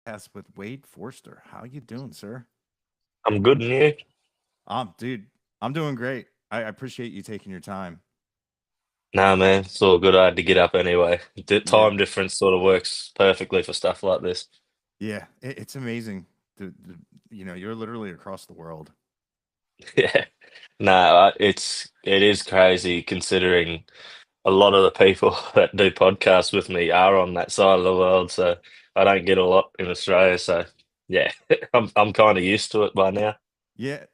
Podcast with Wade Forster. How you doing, sir? I'm good, and you? Dude, I'm doing great. I appreciate you taking your time. Nah, man, it's all good. I had to get up anyway. The Yeah, time difference sort of works perfectly for stuff like this. yeah, it's amazing. You're literally across the world. Yeah. Nah, it is crazy considering a lot of the people that do podcasts with me are on that side of the world, so I don't get a lot in Australia. So yeah, I'm kind of used to it by now. Yeah.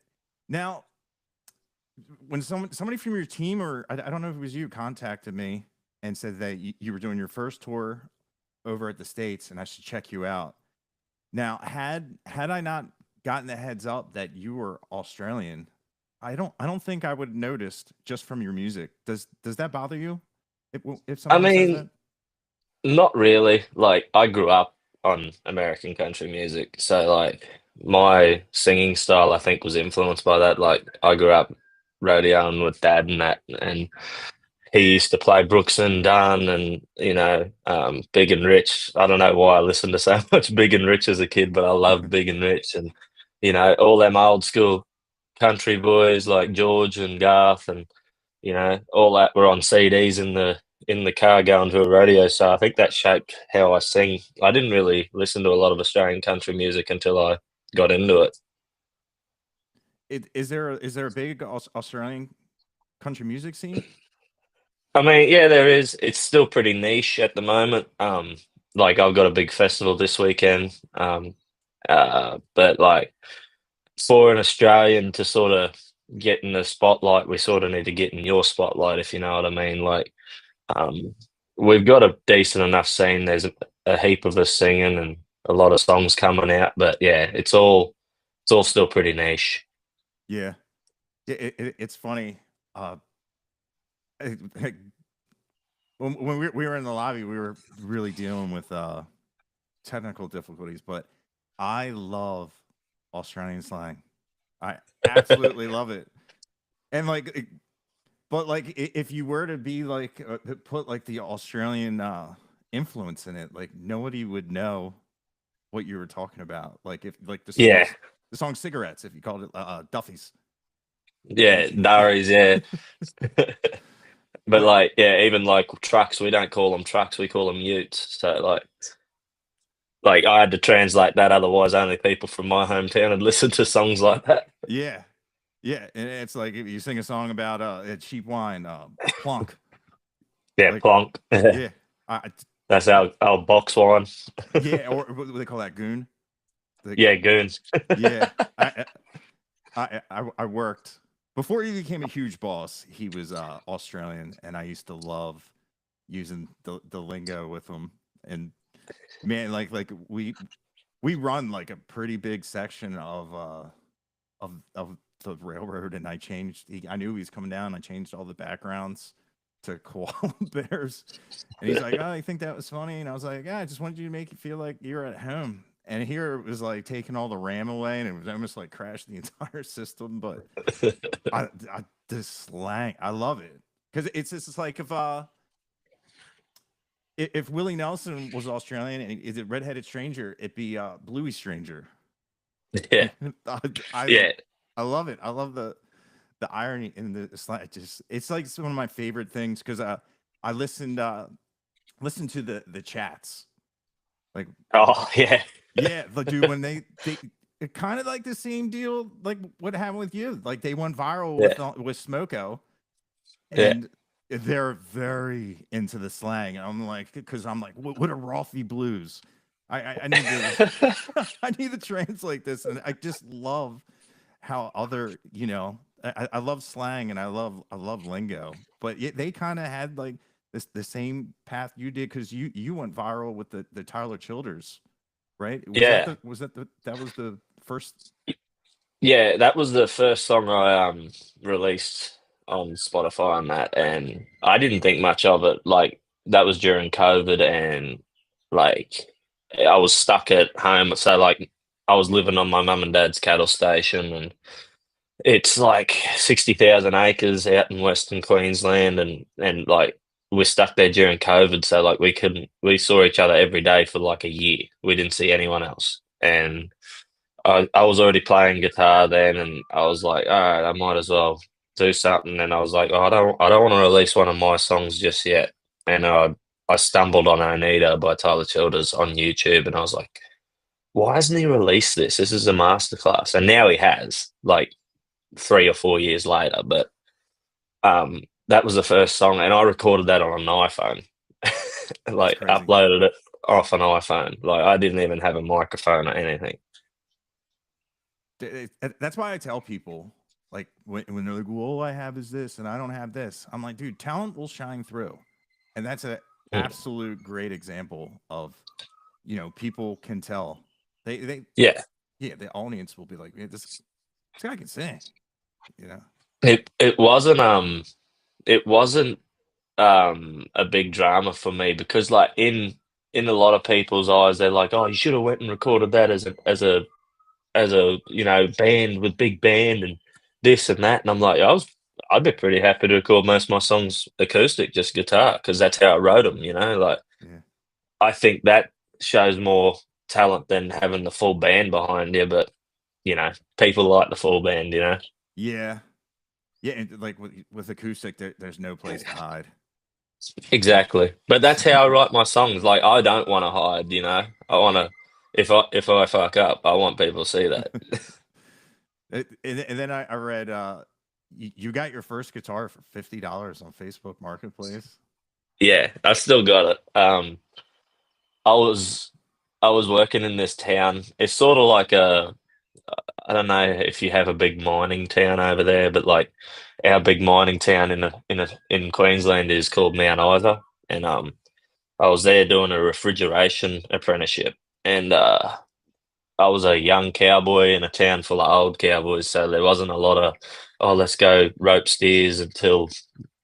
Now, when somebody from your team, or I don't know if it was you, contacted me and said that you were doing your first tour over at the States, and I should check you out. Now, had I not gotten the heads up that you were Australian, I don't think I would have noticed just from your music. Does that bother you if I someone says mean, that? not really. Like, I grew up on American country music, so like my singing style, I think, was influenced by that. Like, I grew up rodeoing with dad and that, and he used to play Brooks and Dunn and Big and Rich. I don't know why I listened to so much Big and Rich as a kid, but I loved Big and Rich and all them old school country boys like George and Garth and all that were on CDs in the car going to a rodeo. So I think that shaped how I sing. I didn't really listen to a lot of Australian country music until I got into it. Is there a big Australian country music scene? I mean, yeah, there is. It's still pretty niche at the moment. Like I've got a big festival this weekend. But like for an Australian to sort of get in the spotlight, we sort of need to get in your spotlight, if you know what I mean. Like, um, we've got a decent enough scene. There's a heap of us singing and a lot of songs coming out, but yeah, it's all still pretty niche. Yeah, it's funny. Uh, when we were in the lobby, we were really dealing with technical difficulties, but I love Australian slang. I absolutely love it. And but like if you were to be like put like the Australian influence in it, like nobody would know what you were talking about. Like if like Yeah, the song cigarettes, if you called it Duffy's. yeah, Darius, yeah. But But like, yeah, even like trucks, we don't call them trucks, we call them utes. So like I had to translate that, otherwise only people from my hometown had listened to songs like that. yeah, yeah, and it's like if you sing a song about cheap wine, plunk, Yeah, like plonk. yeah, I, That's I our box wine. yeah, or what do they call that, goon? Like Yeah, goons. yeah, I worked before he became a huge boss. He was Australian, and I used to love using the lingo with him. And man, like we run like a pretty big section of the railroad, and I knew he was coming down. I changed all the backgrounds to koala bears, and he's like, "Oh, I think that was funny," and I was like, "Yeah, I just wanted you to make you feel like you're at home." And here it was like taking all the RAM away, and it was almost like crashed the entire system. But this slang, I love it because it's just like if Willie Nelson was Australian and is it redheaded stranger, it'd be Bluey Stranger. Yeah, I, I yeah, I love it. I love the irony in the slang. It's like one of my favorite things because I listened to the chats like oh yeah, yeah the dude when they it kind of like the same deal like what happened with you, like they went viral yeah, with Smoko, yeah. and they're very into the slang. I'm like, because I'm like, what are Rolfie blues? I need to I need to translate this, and I just love how other I love slang and I love lingo, but they kind of had like this the same path you did because you went viral with the Tyler Childers, right? Yeah. That was the first? Yeah, that was the first song I released on Spotify and that, and I didn't think much of it. Like that was during COVID, and like I was stuck at home, so like I was living on my mum and dad's cattle station, and it's like 60,000 acres out in Western Queensland, and like we're stuck there during COVID, so like we saw each other every day for like a year. We didn't see anyone else, and I was already playing guitar then, and I was like, all right, I might as well do something. And I was like, oh, I don't want to release one of my songs just yet. And I stumbled on Onita by Tyler Childers on YouTube, and I was like, why hasn't he released this? This is a masterclass, and now he has, like 3 or 4 years later. But that was the first song, and I recorded that on an iPhone, That's like crazy. uploaded it off an iPhone. Like I didn't even have a microphone or anything. That's why I tell people, like, when they're like, well, all I have is this and I don't have this. I'm like, dude, talent will shine through. And that's an Mm. absolute great example of, people can tell. Yeah, Yeah, the audience will be like, yeah, this guy can sing, you know? it wasn't a big drama for me because like in a lot of people's eyes they're like, oh, you should have went and recorded that as a band with big band and this and that. And I'm like, I'd be pretty happy to record most of my songs acoustic, just guitar, because that's how I wrote them, like Yeah. I think that shows more talent than having the full band behind you. But people like the full band. Yeah. Yeah. And like with acoustic, there's no place to hide. Exactly. But that's how I write my songs. Like I don't want to hide. I want to, if I fuck up, I want people to see that. And then I read you got your first guitar for $50 on Facebook Marketplace. Yeah, I still got it. I was I was working in this town. It's sort of like I don't know if you have a big mining town over there, but like our big mining town in Queensland is called Mount Isa, and I was there doing a refrigeration apprenticeship, and I was a young cowboy in a town full of old cowboys, so there wasn't a lot of, oh, let's go rope steers until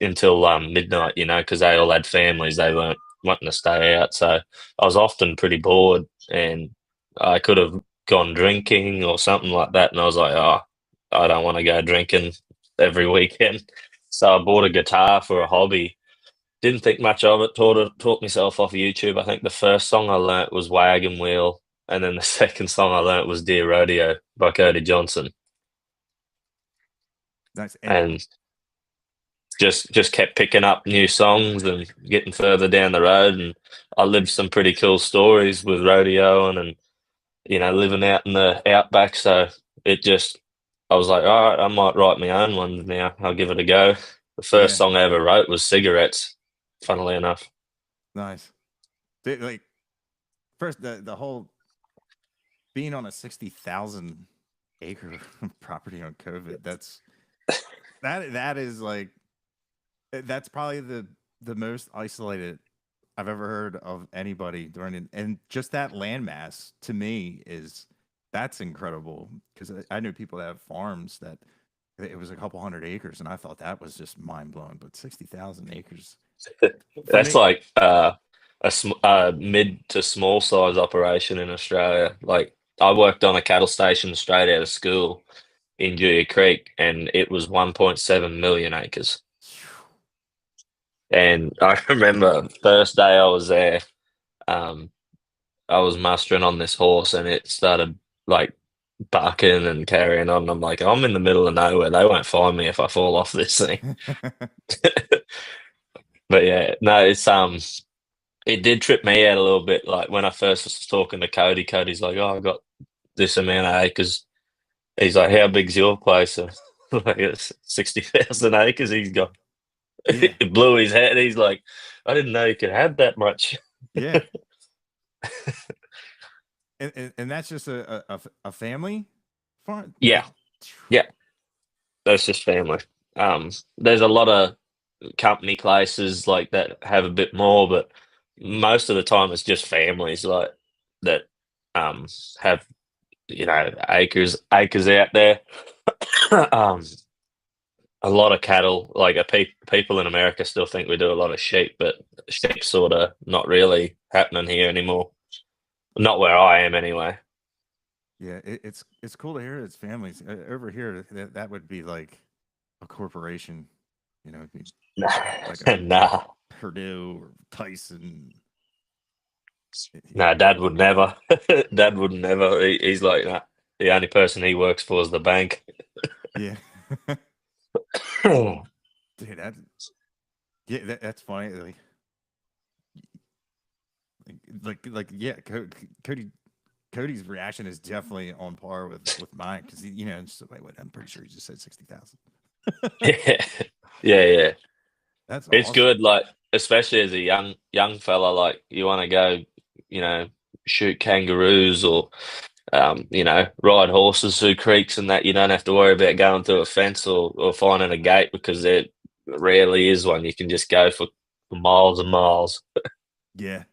midnight, because they all had families. They weren't wanting to stay out, so I was often pretty bored, and I could have gone drinking or something like that. And I was like, oh, I don't want to go drinking every weekend, so I bought a guitar for a hobby. Didn't think much of it. Taught myself off YouTube. I think the first song I learnt was Wagon Wheel, and then the second song I learnt was Dear Rodeo by Cody Johnson, Nice. And and just kept picking up new songs and getting further down the road. And I lived some pretty cool stories with rodeoing and living out in the outback. So it just I was like, all right, I might write my own one now. I'll give it a go. The first yeah, song I ever wrote was Cigarettes, funnily enough. nice. Like first the whole being on a 60,000 acre property on COVID. That is like that's probably the most isolated I've ever heard of anybody during it. And just that landmass to me that's incredible because I knew people that have farms that it was a couple hundred acres, and I thought that was just mind blowing. But 60,000 acres for That's me, like a mid to small size operation in Australia. Like I worked on a cattle station straight out of school in Julia Creek, and it was 1.7 million acres. And I remember first day I was there, um, I was mustering on this horse, and it started like barking and carrying on. I'm like, I'm in the middle of nowhere. They won't find me if I fall off this thing. But yeah, no, it did trip me out a little bit. Like when I first was talking to Cody, Cody's like, "Oh, I got this amount of acres." He's like, "How big's your place?" Like it's 60,000 acres. He's got. yeah, It blew his head. He's like, "I didn't know you could have that much." yeah, and that's just a family farm. Yeah, yeah, that's just family. There's a lot of company places like that have a bit more, but most of the time it's just families like that um have acres out there. um a lot of cattle, like people in America still think we do a lot of sheep, but sheep sort of not really happening here anymore, not where I am anyway. Yeah, it's cool to hear it's families. Over here, that would be like a corporation, it'd be like a Nah. Purdue or Tyson. No, Dad would never. Dad would never. He's like, nah, the only person he works for is the bank. Yeah. Dude, that's funny. Yeah, Cody's reaction is definitely on par with mine because wait, I'm pretty sure he just said 60,000. Yeah, yeah. That's It's awesome. good, like especially as a young fella, like you want to go, you know, shoot kangaroos or ride horses through creeks and that. You don't have to worry about going through a fence or finding a gate because there rarely is one. You can just go for miles and miles. Yeah.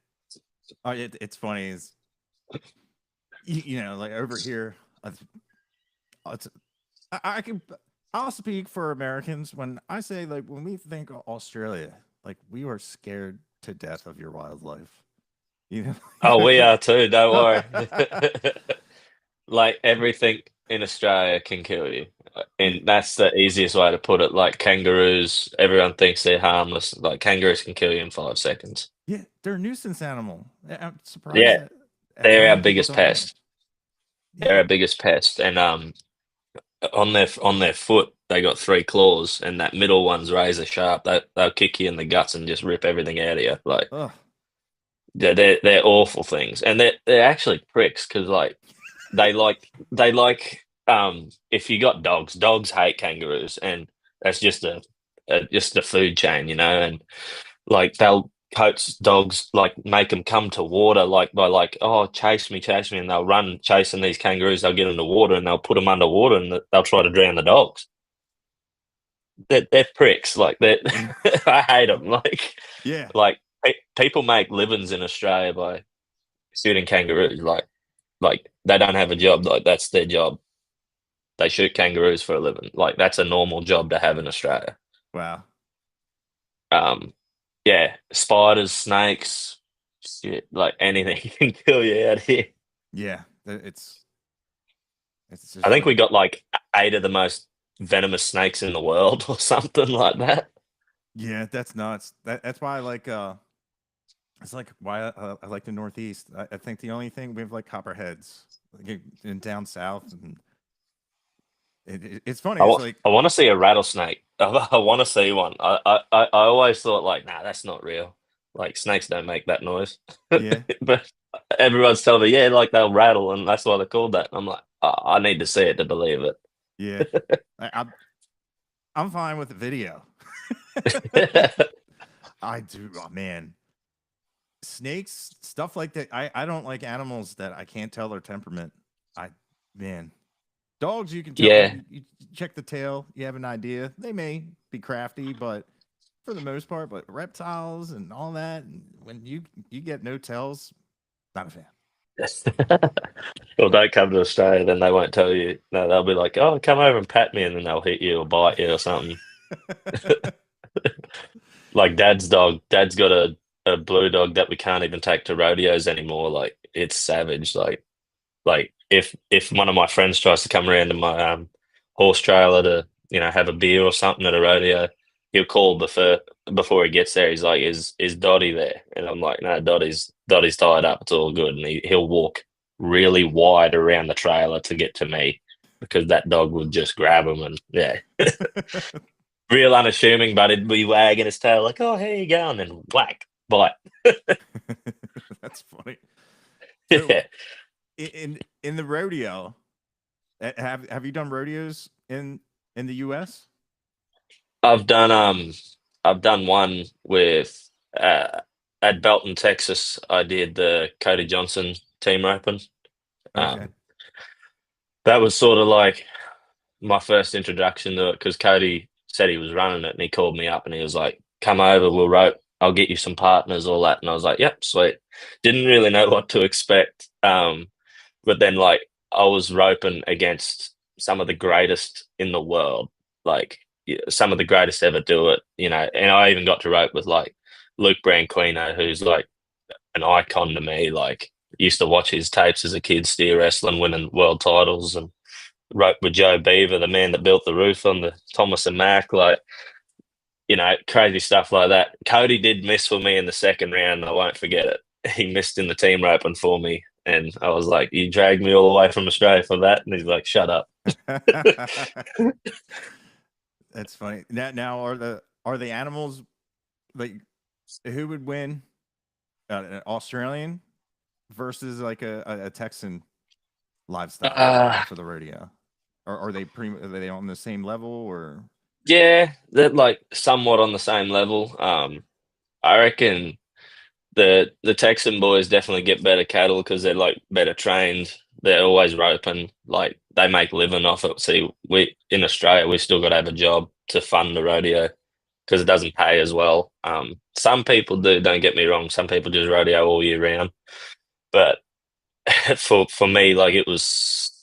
Oh, it's funny is like over here, it's, I can I'll speak for Americans when I say like when we think of Australia, like we are scared to death of your wildlife. You know. Oh, we are too. Don't worry. Like everything in Australia can kill you. Yeah. And that's the easiest way to put it. Like kangaroos, everyone thinks they're harmless. Like kangaroos can kill you in 5 seconds. Yeah, they're a nuisance animal. I'm surprised Yeah, at how they're our many people biggest don't know. pest. They're Yeah. our biggest pest. And on their foot, they got 3 claws, and that middle one's razor sharp. They'll kick you in the guts and just rip everything out of you. Like Ugh. they're awful things, and they're actually pricks because like they like if you got dogs hate kangaroos, and that's just a food chain, and like they'll coax dogs, like make them come to water, like by like, oh, chase me, and they'll run chasing these kangaroos. They'll get in the water and they'll put them underwater, and they'll try to drown the dogs. They're pricks, like that. I hate them. Yeah. Like people make livings in Australia by shooting kangaroos. Like they don't have a job. Like that's their job. They shoot kangaroos for a living. Like that's a normal job to have in Australia. Wow. Um, yeah, spiders, snakes, shit, like anything can kill you out here. Yeah. It's I just think like we got like 8 of the most venomous snakes in the world, or something like that. yeah, that's nuts. That's why I like it's like why I like the Northeast. I think the only thing we have like copperheads like in down south, and it's funny. It's like I want to see a rattlesnake. I want to see one. I always thought like, nah, that's not real. Like snakes don't make that noise, yeah, but everyone's telling me, yeah, like they'll rattle, and that's why they're called that. I'm like, I need to see it to believe yeah. I'm fine with the video. it. I do. Oh man, snakes, stuff like that. I don't like animals that I can't tell their temperament. I man, dogs you can tell. Yeah, You check the tail, you have an idea. They may be crafty, but for the most part, but reptiles and all that, and when you get no tails, not a fan. well, don't come to Australia, then they won't tell you. No, they'll be like, oh, come over and pat me, and then they'll hit you or bite you or something. Like Dad's got a blue dog that we can't even take to rodeos anymore. Like it's savage. Like if one of my friends tries to come around to my horse trailer to have a beer or something at a rodeo, he'll call before he gets there. He's like, "Is Dottie there?" And I'm like, "No, Dottie's tied up. It's all good." And he'll walk really wide around the trailer to get to me because that dog would just grab him, and yeah, real unassuming, but he'd be wagging his tail like, "Oh, here you go," and then whack, bite. That's funny. So Yeah. in the rodeo, have you done rodeos in the U.S.? I've done one with at Belton, Texas. I did the Cody Johnson team roping. Okay. Um, that was sort of like my first introduction to it because Cody said he was running it and he called me up and he was like, "Come over, we'll rope. I'll get you some partners, all that." And I was like, "Yep, sweet." Didn't really know what to expect. But then like I was roping against some of the greatest in the world, like some of the greatest ever do it, and I even got to rope with like Luke Branquino, who's like an icon to me. Like used to watch his tapes as a kid, steer wrestling, winning world titles, and rope with Joe Beaver, the man that built the roof on the Thomas and Mack. Like crazy stuff like that. Cody did miss for me in the second round. I won't forget it. He missed in the team roping for me. And I was like, you dragged me all the way from Australia for that? And he's like, shut up. That's funny. Now are the animals like who would win? An Australian versus like a Texan livestock Uh, for the rodeo? Or are they on the same level or? yeah, they're like somewhat on the same level. I reckon the Texan boys definitely get better cattle because they're like better trained. They're always roping. Like they make living off it. See, we in Australia we still got to have a job to fund the rodeo because it doesn't pay as well. Some people do. Don't get me wrong. Some people just rodeo all year round. But for me, like it was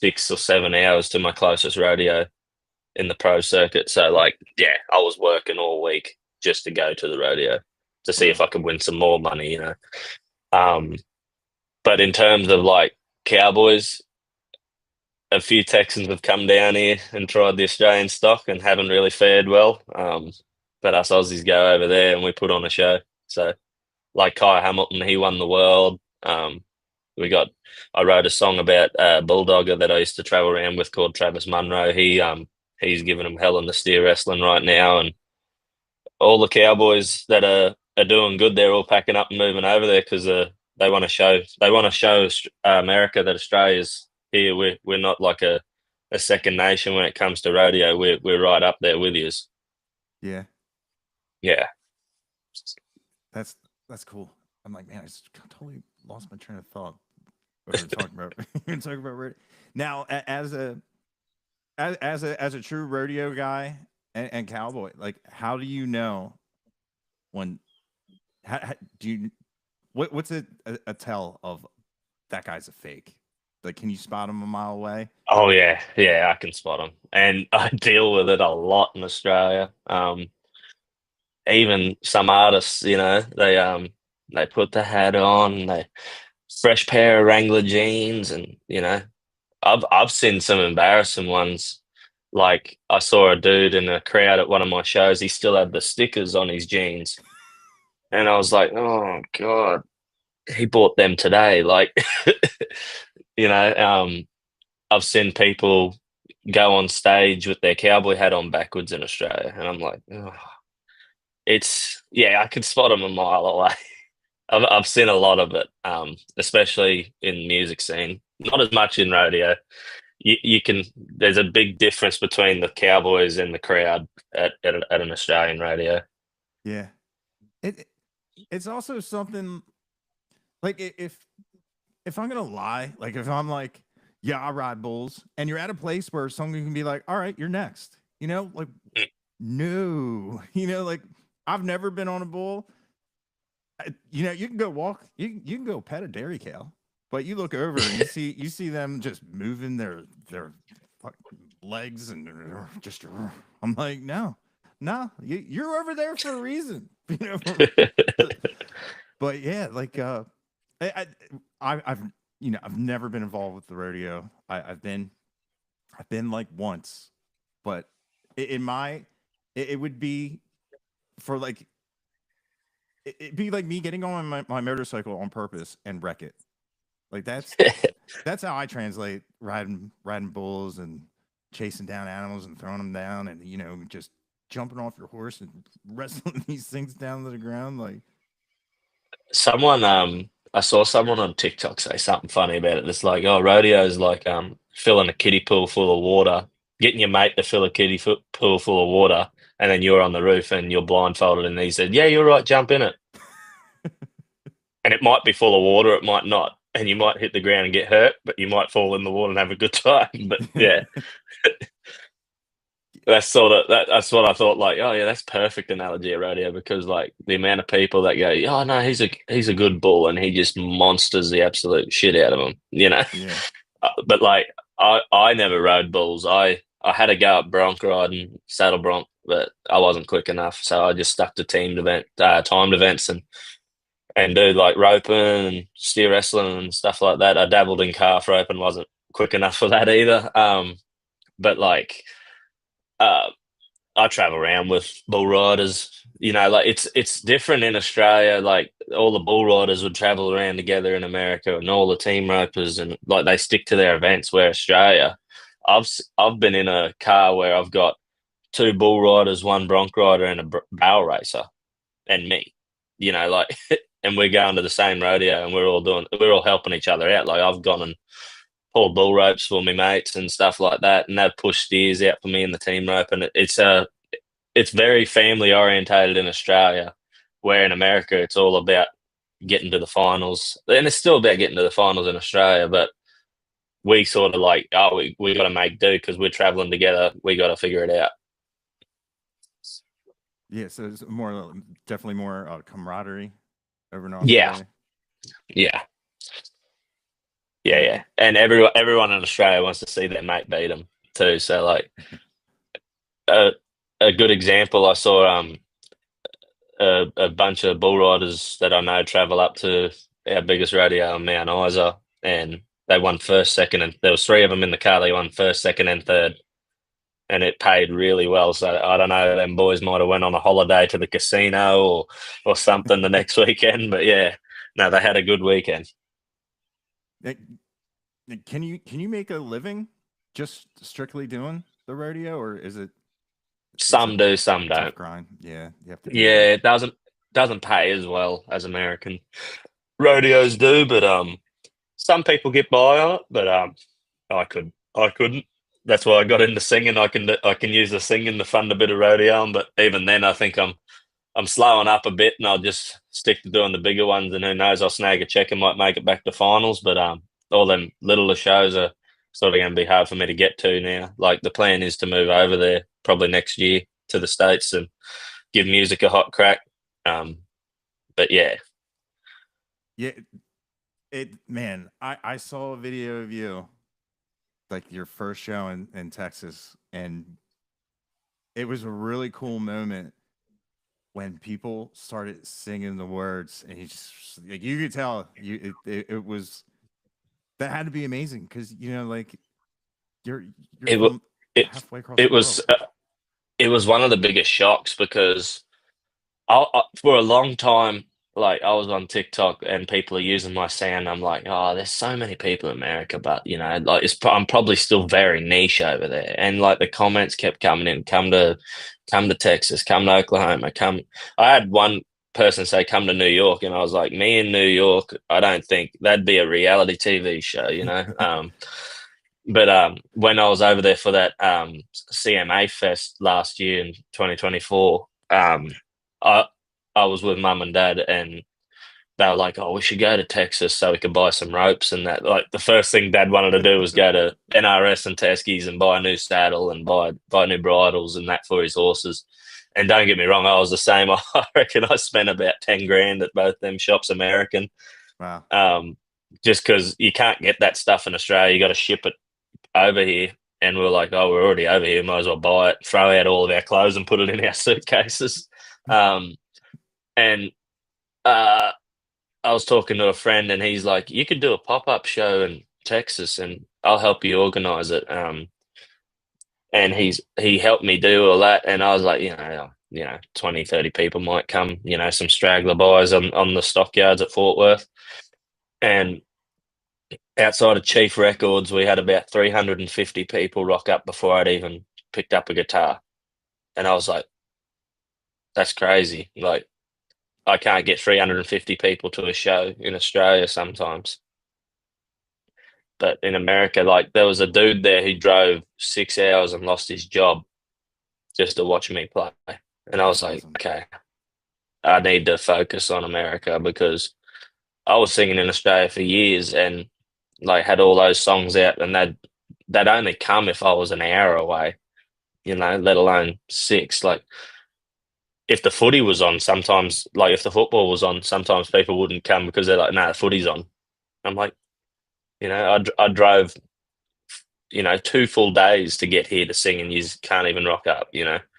6 or 7 hours to my closest rodeo in the pro circuit. So like, yeah, I was working all week just to go to the rodeo to see if Wow. I could win some more money. Um, but in terms of like cowboys, a few Texans have come down here and tried the Australian stock and haven't really fared well. But us Aussies go over there and we put on a show. So like Kai Hamilton, he won the world. We got I wrote a song about Bulldogger that I used to travel around with called Travis Munro. He's giving him hell in the steer wrestling right now, and all the cowboys that are doing good, they're all packing up and moving over there because they want to show America that Australia's here. We're not like a second nation when it comes to rodeo. We're right up there with yous. Yeah. Yeah. That's that's cool. I'm like, man, I just totally lost my train of thought. What we were talking about. We were talking about now as a true rodeo guy and cowboy. Like, how do you know when? Do you what's a tell of that guy's a fake? Like, can you spot him a mile away? Oh yeah, yeah, I can spot them, and I deal with it a lot in Australia. Even some artists, they put the hat on, they fresh pair of Wrangler jeans, and I've seen some embarrassing ones. Like I saw a dude in a crowd at one of my shows. He still had the stickers on his jeans, and I was like, "Oh God, he bought them today." Like, you know, um, I've seen people go on stage with their cowboy hat on backwards in Australia, and I'm like, oh, yeah, I can spot them a mile away. I've seen a lot of it, especially in music scene. Not as much in rodeo. You can. There's a big difference between the cowboys and the crowd at an Australian rodeo. Yeah. It it's also something like if I'm gonna lie, like if I'm like, yeah, I ride bulls, and you're at a place where someone can be like, all right, you're next. Like Mm. no, like I've never been on a bull. You can go walk, you can go pet a dairy cow, but you look over and you see them just moving their fucking legs and just. I'm like, no, no, you're over there for a reason, but yeah, like I, I've never been involved with the rodeo. I've been like once, but in my it would be for like it'd be like me getting on my motorcycle on purpose and wreck it. Like that's how I translate riding bulls and chasing down animals and throwing them down and just jumping off your horse and wrestling these things down to the ground. Like I saw someone on TikTok say something funny about it. It's like, oh, rodeo is like filling a kiddie pool full of water, getting your mate to fill a pool full of water, and then you're on the roof and you're blindfolded. And he said, yeah, you're right, jump in it. And it might be full of water, it might not. And you might hit the ground and get hurt, but you might fall in the water and have a good time. But yeah, that's what I thought. Like, oh yeah, that's perfect analogy of rodeo because like the amount of people that go, oh no, he's a good bull, and he just monsters the absolute shit out of them. yeah, But like, I never rode bulls. I had a go at bronc riding, saddle bronc, but I wasn't quick enough, so I just stuck to timed events and do like roping and steer wrestling and stuff like that. I dabbled in calf roping, wasn't quick enough for that either. But like. Uh, I travel around with bull riders like it's different in Australia. Like all the bull riders would travel around together in America, and all the team ropers, and like they stick to their events. Where Australia, I've been in a car where I've got two bull riders, one bronc rider, and a barrel racer, and me. Like, and we're going to the same rodeo, and we're all helping each other out. Like I've gone and pulled bull ropes for me mates and stuff like that, and they've pushed steers out for me in the team rope, and it's very family orientated in Australia, where in America it's all about getting to the finals, and it's still about getting to the finals in Australia. But we sort of like, oh, we got to make do because we're traveling together. We got to figure it out. Yeah, so it's definitely more camaraderie over in Yeah, Australia. yeah, Yeah, yeah. And everyone in Australia wants to see their mate beat them too. So like a a good example, I saw a bunch of bull riders that I know travel up to our biggest rodeo on Mount Isa, and they won first, second, and there was three of them in the car. They won first, second, and third, and it paid really well. So I don't know, them boys might have went on a holiday to the casino or something the next weekend. But yeah, no, they had a good weekend. Like, can you make a living just strictly doing the rodeo, or is it's a Some do, some tough don't. grind? Yeah, you have to do both. Yeah, it doesn't pay as well as American rodeos do, but some people get by on it, but I couldn't. That's why I got into singing. I can use the singing to fund a bit of rodeo, but even then, I think I'm slowing up a bit, and I'll just stick to doing the bigger ones. And who knows, I'll snag a check and might make it back to finals. But all them littler shows are sort of going to be hard for me to get to now. Like the plan is to move over there probably next year to the States and give music a hot crack. Um, but yeah, Yeah, man, I saw a video of you, like your first show in Texas, and it was a really cool moment when people started singing the words, and like you could tell it was that had to be amazing because like you're it wa- from it halfway across the it world. was it was one of the biggest shocks because for a long time, like I was on TikTok and people are using my sound. I'm like, oh, there's so many people in America, but like I'm probably still very niche over there. And like the comments kept coming in, come to Texas, come to Oklahoma, come. I had one person say, come to New York, and I was like, me in New York, I don't think that'd be a reality TV show. But when I was over there for that CMA Fest last year in 2024, I I was with mum and dad, and they were like, "Oh, we should go to Texas so we could buy some ropes and that." Like the first thing Dad wanted to do was go to NRS and Teskey's and buy a new saddle and buy new bridles and that for his horses. And don't get me wrong, I was the same. I reckon I spent about 10 grand at both them shops, American. Wow. Um, just because you can't get that stuff in Australia, you got to ship it over here. And we are like, oh, we're already over here, might as well buy it, throw out all of our clothes and put it in our suitcases. And uh, I was talking to a friend, and he's like, "You could do a pop-up show in Texas, and I'll help you organize it." And he helped me do all that, and I was like, 20, 30 people might come, some straggler boys on the stockyards at Fort Worth, and outside of Chief Records, we had about 350 people rock up before I'd even picked up a guitar, and I was like, "That's crazy!" Like, I can't get 350 people to a show in Australia sometimes. But in America, like there was a dude there who drove 6 hours and lost his job just to watch me play. And I That's was like, awesome. okay, I need to focus on America because I was singing in Australia for years and like had all those songs out, and they'd only come if I was an hour away, let alone six. Like if the footy was on, sometimes like if the football was on, sometimes people wouldn't come because they're like, no, the footy's on. I'm like, I drove 2 full days to get here to sing, and you can't even rock up.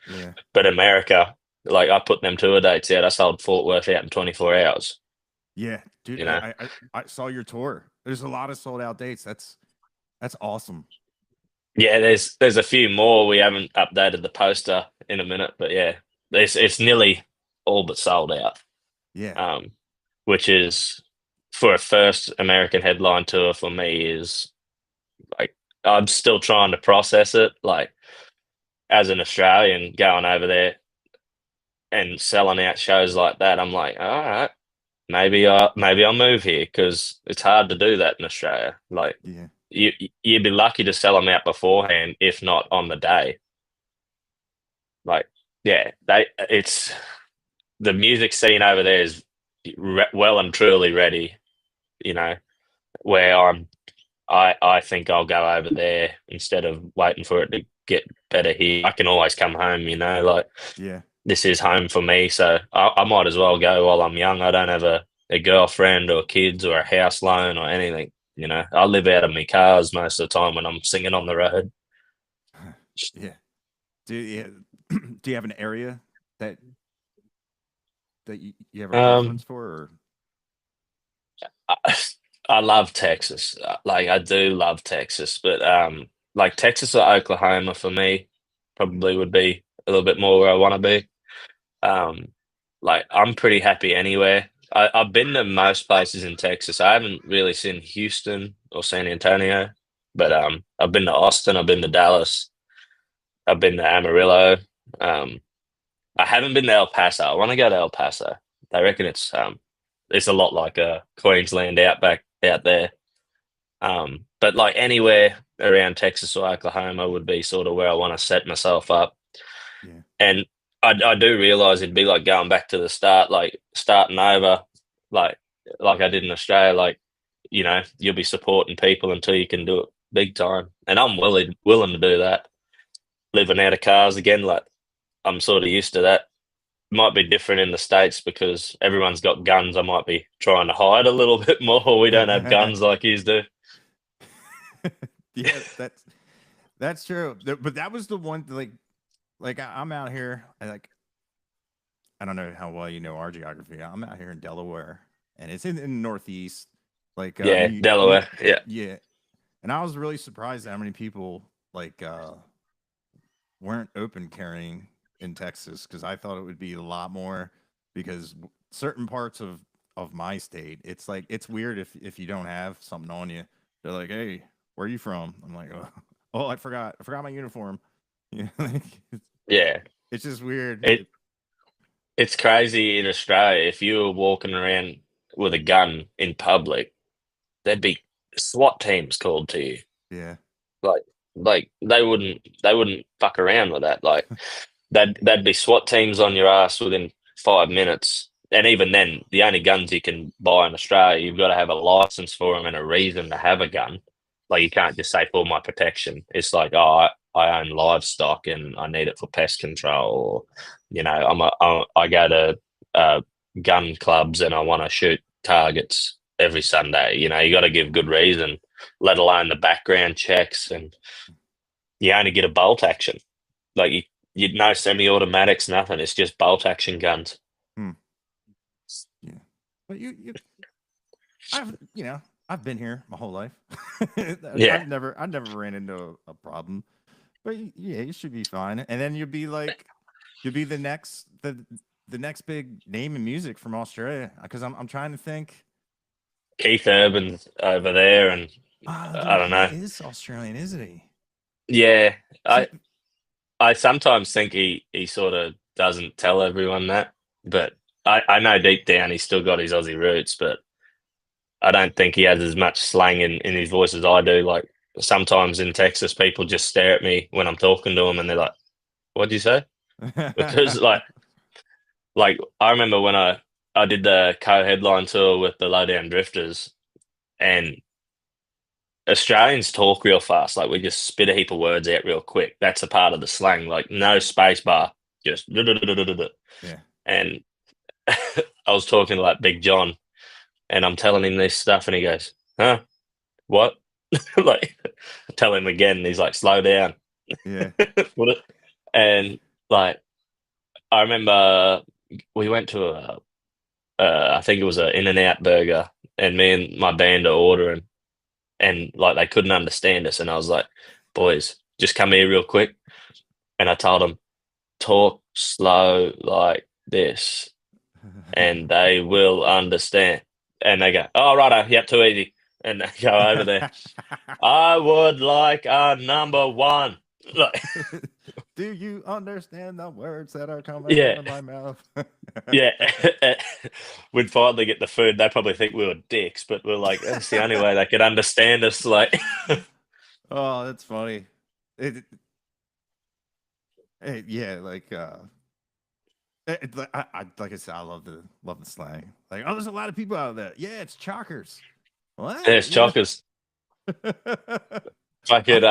Yeah. But America, like I put them tour dates out. I sold Fort Worth out in 24 hours, Yeah, dude. you know. I saw your tour. There's a lot of sold out dates. That's awesome. Yeah, there's a few more. We haven't updated the poster in a minute, but yeah, it's nearly all but sold out. Yeah. Um, which is for a first American headline tour for me is like I'm still trying to process it. Like as an Australian going over there and selling out shows like that, I'm like, all right, maybe I'll move here because it's hard to do that in Australia. Like Yeah. you you'd be lucky to sell them out beforehand, if not on the day. Like yeah, they it's the music scene over there is well and truly ready. You know, where I think I'll go over there instead of waiting for it to get better here. I can always come home. Like Yeah. this is home for me, so I might as well go while I'm young. I don't have a girlfriend or kids or a house loan or anything. I live out of my cars most of the time when I'm singing on the road. Yeah. Do you have an area that you have a Um, preference for? Or? I, I love Texas. Like I do love Texas, but like Texas or Oklahoma for me probably would be a little bit more where I want to be. Um, like I'm pretty happy anywhere. I've been to most places in Texas. I haven't really seen Houston or San Antonio, but I've been to Austin. I've been to Dallas. I've been to Amarillo. Um, I haven't been to El Paso. I want to go to El Paso. I reckon it's a lot like Queensland outback out there. But like anywhere around Texas or Oklahoma would be sort of where I want to set myself up. Yeah. And I do realize it'd be like going back to the start, like starting over, like like I did in Australia. Like you'll be supporting people until you can do it big time, and I'm willing to do that. Living out of cars again, like I'm sort of used to that. Might be different in the States because everyone's got guns. I might be trying to hide a little bit more. We don't have guns like you do. Yeah, that's true. But that was the one like I'm out here. I don't know how well you know our geography. I'm out here in Delaware, and it's in the Northeast. Like Yeah, Delaware. Yeah, yeah, and I was really surprised how many people weren't open carrying in Texas because I thought it would be a lot more because certain parts of my state, it's like it's weird if you don't have something on you. They're like, "Hey, where are you from?" I'm like, "Oh, oh I forgot my uniform." Like, yeah. it's just weird. It it's crazy in Australia. If you were walking around with a gun in public, there'd be SWAT teams called to you. Yeah, Like they wouldn't fuck around with that. Like that'd be SWAT teams on your ass within 5 minutes. And even then, the only guns you can buy in Australia, you've got to have a license for them and a reason to have a gun. Like you can't just say for my protection. It's like, oh, I own livestock and I need it for pest control. Or, I go to gun clubs and I want to shoot targets every Sunday. You got to give good reason, let alone the background checks, and you only get a bolt action. Like you no semi-automatics, nothing. It's just bolt action guns. hmm. Yeah. But I've I've been here my whole life. Yeah, I've never ran into a problem. But yeah, you should be fine. And then you'll be the next big name in music from Australia. Because I'm trying to think. Keith Urban's over there, and Ah, I dude, don't he know. is Australian, isn't he? Yeah, See, I sometimes think he sort of doesn't tell everyone that, but I know deep down he's still got his Aussie roots, but I don't think he has as much slang in his voice as I do. Like sometimes in Texas, people just stare at me when I'm talking to them, and they're like, "What'd you say?" Because like I remember when I did the co-headline tour with the Lowdown Drifters, and Australians talk real fast. Like we just spit a heap of words out real quick. That's a part of the slang. Like no space bar, just yeah. and I was talking to like Big John, and I'm telling him this stuff, and he goes, "Huh? What?" Like, I tell him again, and he's like, "Slow down." Yeah. What? And like, I remember we went to I think it was a In and Out burger, and me and my band are ordering, and like they couldn't understand us, and I was like, "Boys, just come here real quick," and I told them, "Talk slow like this." and they will understand. And they go, "Oh, righto, yep, too easy." And they go over there. I would like a number one. Like, Do you understand the words that are coming yeah, out of my mouth? yeah. We'd finally get the food. They probably think we were dicks, but we're like, that's the only way they could understand us. Like, Oh, that's funny. Yeah, like like I said, I love the slang. Like, oh, there's a lot of people out there. Yeah, it's chalkers. What? there's chockers. Like it,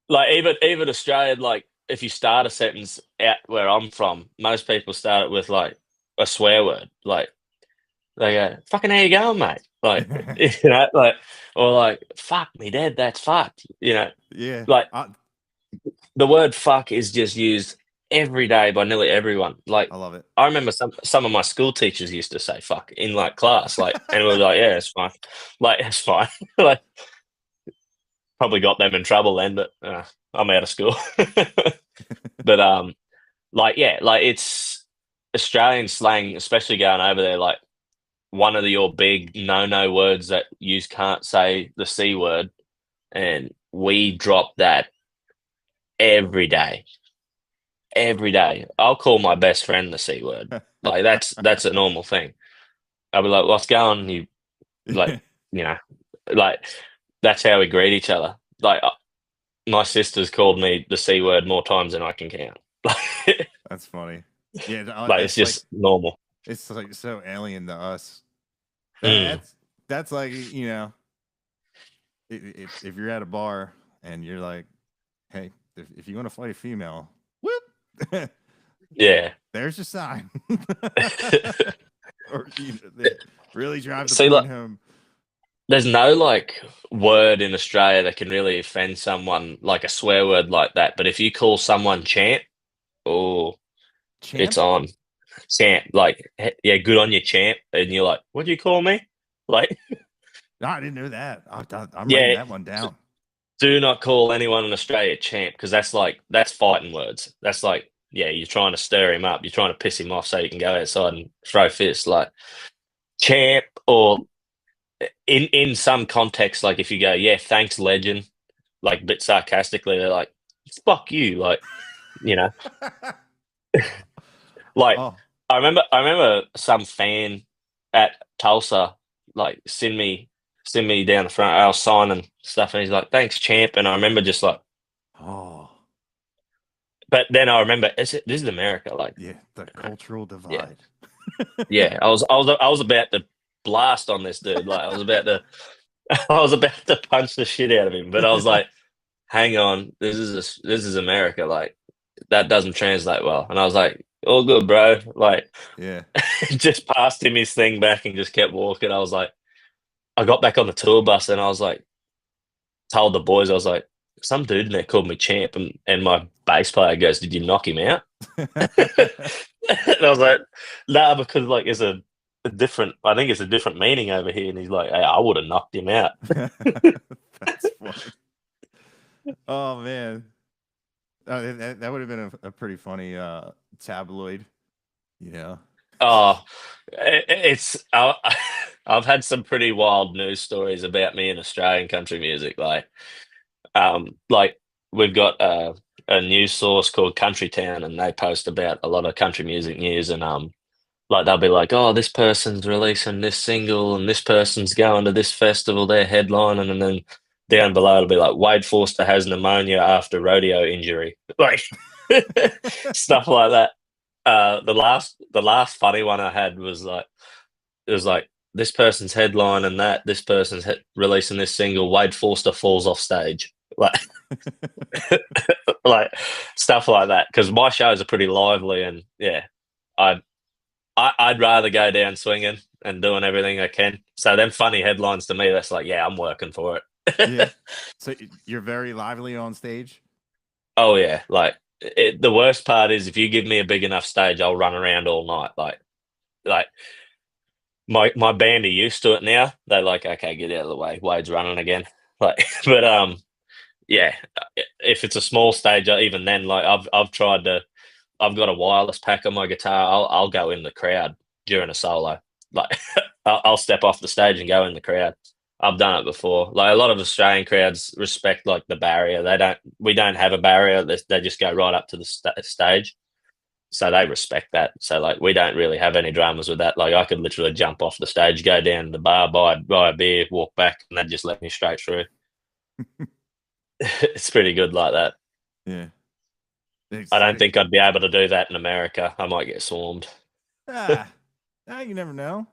like even Australian, like if you start a sentence out where I'm from, most people start it with like a swear word. Like they go, "Fucking how you going, mate?" Like like or like, "Fuck me, dad, that's fucked." Yeah, Like the word "fuck" is just used every day by nearly everyone. Like I love it. I remember some of my school teachers used to say "fuck" in like class, like, and we were like, "Yeah, it's fine." Like it's fine. Like probably got them in trouble then, but I'm out of school. But like yeah, like it's Australian slang, especially going over there. Like one of your big no words that you can't say the c word, and we drop that every day. Every day, I'll call my best friend the c word. Like that's a normal thing. I'll be like, "What's going?" You like, you know, like that's how we greet each other. Like my sister's called me the c word more times than I can count. That's funny. Yeah, Like it's just normal. it's like so alien to us. Mm. That's like if you're at a bar and you're like, hey, if you want to fight a female, whoop, Yeah. there's your sign. Or they really drive the See, like, point home. there's no like word in Australia that can really offend someone like a swear word like that. But if you call someone champ, oh, it's Champ? on. Champ, like, yeah, good on you, champ. And you're like, what do you call me? Like, No, I didn't know that. I'm writing yeah, that one down. do not call anyone in Australia champ because that's fighting words. That's like, yeah, you're trying to stir him up. You're trying to piss him off so you can go outside and throw fists. Like champ, or in some context, like if you go, yeah, thanks, legend, like a bit sarcastically, they're like, fuck you, like, you know, like Oh, I remember some fan at Tulsa like send me down the front. I was signing stuff, and he's like, "Thanks, champ." And I remember just like, oh, but then I remember, this is America, like, yeah, the cultural yeah, divide. yeah. I was about to blast on this dude, like I was about to I was about to punch the shit out of him, but I was like, "Hang on, this is America, like that doesn't translate well." And I was like, "All good, bro." Like, Yeah. just passed him his thing back and just kept walking. I was like, I got back on the tour bus and I was like, told the boys, I was like, some dude in there called me champ, and my bass player goes, "Did you knock him out?" And I was like, "Nah, because like a different. I think it's a different meaning over here." And he's like, "Hey, I would have knocked him out." That's funny. Oh man, that would have been a pretty funny tabloid, you know. Oh, it's I've had some pretty wild news stories about me in Australian country music. Like we've got a news source called Country Town, and they post about a lot of country music news, and like they'll be like, "Oh, this person's releasing this single, and this person's going to this festival, they're headlining," and then down below it'll be like, "Wade Forster has pneumonia after rodeo injury," like stuff like that. The last funny one I had was like, it was like, this person's headline and that this person's releasing this single. Wade Forster falls off stage, like like stuff like that. Because my shows are pretty lively, and yeah, I'd I'd rather go down swinging and doing everything I can. So them funny headlines to me, that's like, yeah, I'm working for Yeah. it. So you're very lively on stage. Oh yeah, like the worst part is if you give me a big enough stage, I'll run around all night. Like my band are used to it now. They're like, okay, get out of the way. Wade's running again. Like, but yeah. If it's a small stage, even then, like I've tried to. I've got a wireless pack on my guitar. I'll go in the crowd during a solo. Like I'll step off the stage and go in the crowd. I've done it before. Like a lot of Australian crowds respect like the barrier. They don't. We don't have a barrier. They just go right up to the stage. So they respect that. So like we don't really have any dramas with that. Like I could literally jump off the stage, go down to the bar, buy a beer, walk back, and they'd just let me straight through. It's pretty good like that. Yeah. I It's, don't think I'd be able to do that in America. I might get swarmed. ah, you never know.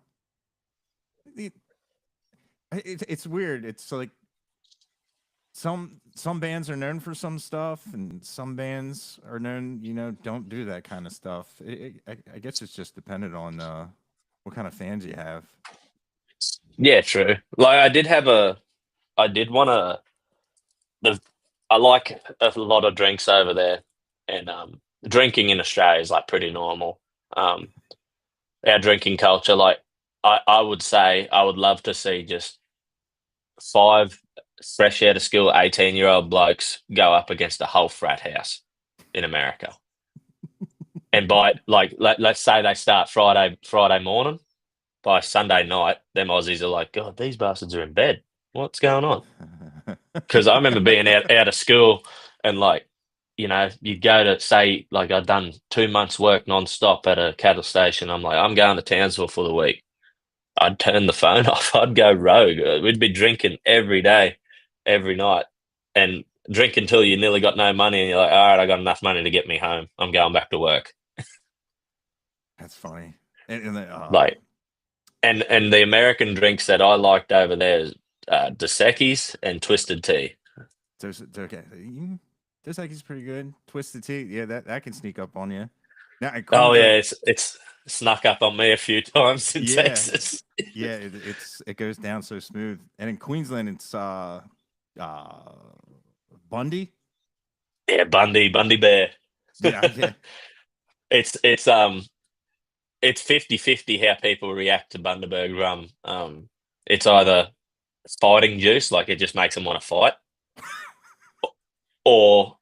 It's weird. It's like some bands are known for some stuff, and some bands are known, don't do that kind of stuff. I guess it's just dependent on what kind of fans you have. Yeah, true. Like I did want to. The I like a lot of drinks over there, and drinking in Australia is like pretty normal. Um, our drinking culture, like I would say, I would love to see just five fresh out of school 18-year-old blokes go up against a whole frat house in America. And by like let's say they start Friday morning, by Sunday night, them Aussies are like, God, these bastards are in bed. What's going on? Because I remember being out of school and like, you'd go to say like I'd done 2 months work non-stop at a cattle station. I'm like, I'm going to Townsville for the week. I'd turn the phone off. I'd go rogue. We'd be drinking every day, every night, and drink until you nearly got no money, and you're like, all right, I got enough money to get me home. I'm going back to work. That's funny. And Like, and the American drinks that I liked over there is Dos Equis and Twisted Tea. okay. Dos Equis pretty good. Twisted Tea, yeah, that can sneak up on you. Now, in Oh Queensland, yeah, it's snuck up on me a few times in yeah, Texas. yeah, it goes down so smooth. And in Queensland, it's Bundy. Yeah, Bundy Bear. Yeah. It's 50-50 how people react to Bundaberg rum. It's either fighting juice, like it just makes them want to fight, or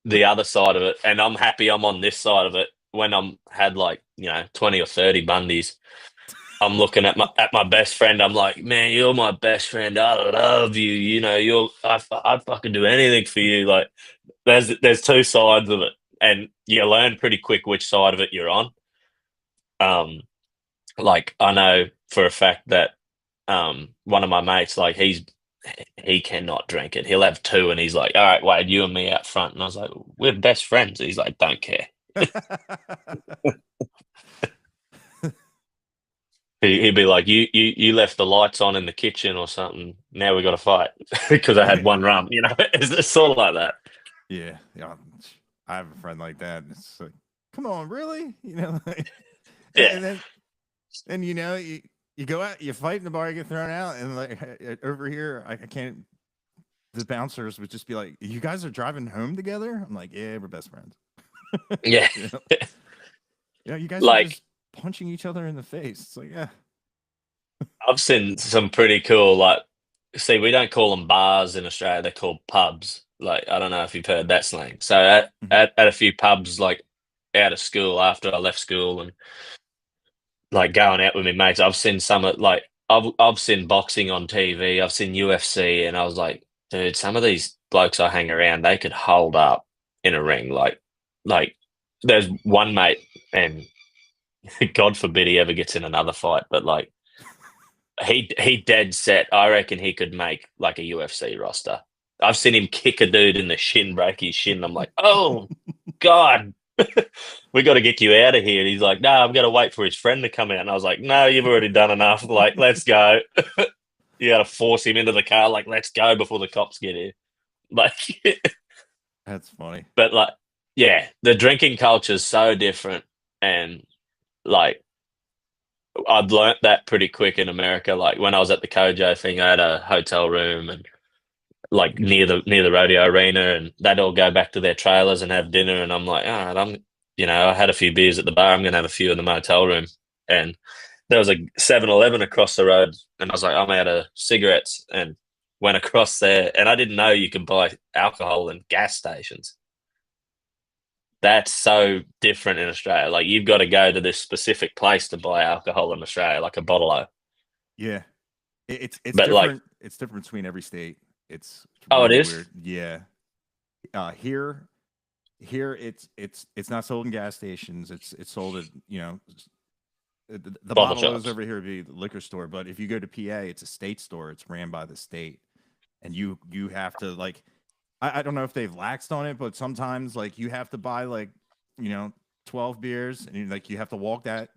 the other side of it. And I'm happy I'm on this side of it. When I'm had like 20 or 30 Bundys, I'm looking at my best friend. I'm like, man, you're my best friend. I love you. I'd fucking do anything for you. Like, there's two sides of it, and you learn pretty quick which side of it you're on. Like I know for a fact that one of my mates, like he cannot drink it. He'll have two, and he's like, all right, Wade, you and me out front. And I was like, we're best friends. He's like, don't care. He'd be like, you left the lights on in the kitchen or something. Now we got to fight because I had one rum. It's sort of like that. Yeah. I have a friend like that. It's like, come on, really? Like, Yeah. and you go out, you fight in the bar, you get thrown out, and like over here, I can't. The bouncers would just be like, "You guys are driving home together?" I'm like, "Yeah, we're best friends." Yeah. You guys are Like, just punching each other in the face. It's like, yeah. I've seen some pretty cool, like, see, we don't call them bars in Australia, they're called pubs. Like, I don't know if you've heard that slang. So at a few pubs, like out of school, after I left school, and like going out with my mates, I've seen some of like I've seen boxing on TV, I've seen UFC, and I was like, dude, some of these blokes I hang around, they could hold up in a ring. Like there's one mate, and God forbid he ever gets in another fight, but like he dead set. I reckon he could make like a UFC roster. I've seen him kick a dude in the shin, break his shin. I'm like, oh God, we got to get you out of here. And he's like, no, I'm going to wait for his friend to come out. And I was like, no, you've already done enough. Like, let's go. You got to force him into the car. Like, let's go before the cops get here. Like, That's funny. but like, yeah, the drinking culture is so different. And like, I'd learnt that pretty quick in America. Like when I was at the Kojo thing, I had a hotel room and like near the rodeo arena, and they'd all go back to their trailers and have dinner. And I'm like, all right, I had a few beers at the bar. I'm gonna have a few in the motel room. And there was a 7-Eleven across the road, and I was like, I'm out of cigarettes, and went across there, and I didn't know you could buy alcohol in gas stations. That's so different in Australia. Like you've got to go to this specific place to buy alcohol in Australia, like a bottle o. Yeah. It's But like, different. It's different between every state. It's oh, it really is weird. Yeah. Here it's not sold in gas stations. It's sold at, the bottle bottle O's shops. over here would be the liquor store, but if you go to PA, it's a state store. It's ran by the state, and you have to like, I don't know if they've laxed on it, but sometimes like you have to buy like, you know 12 beers, and you have to walk that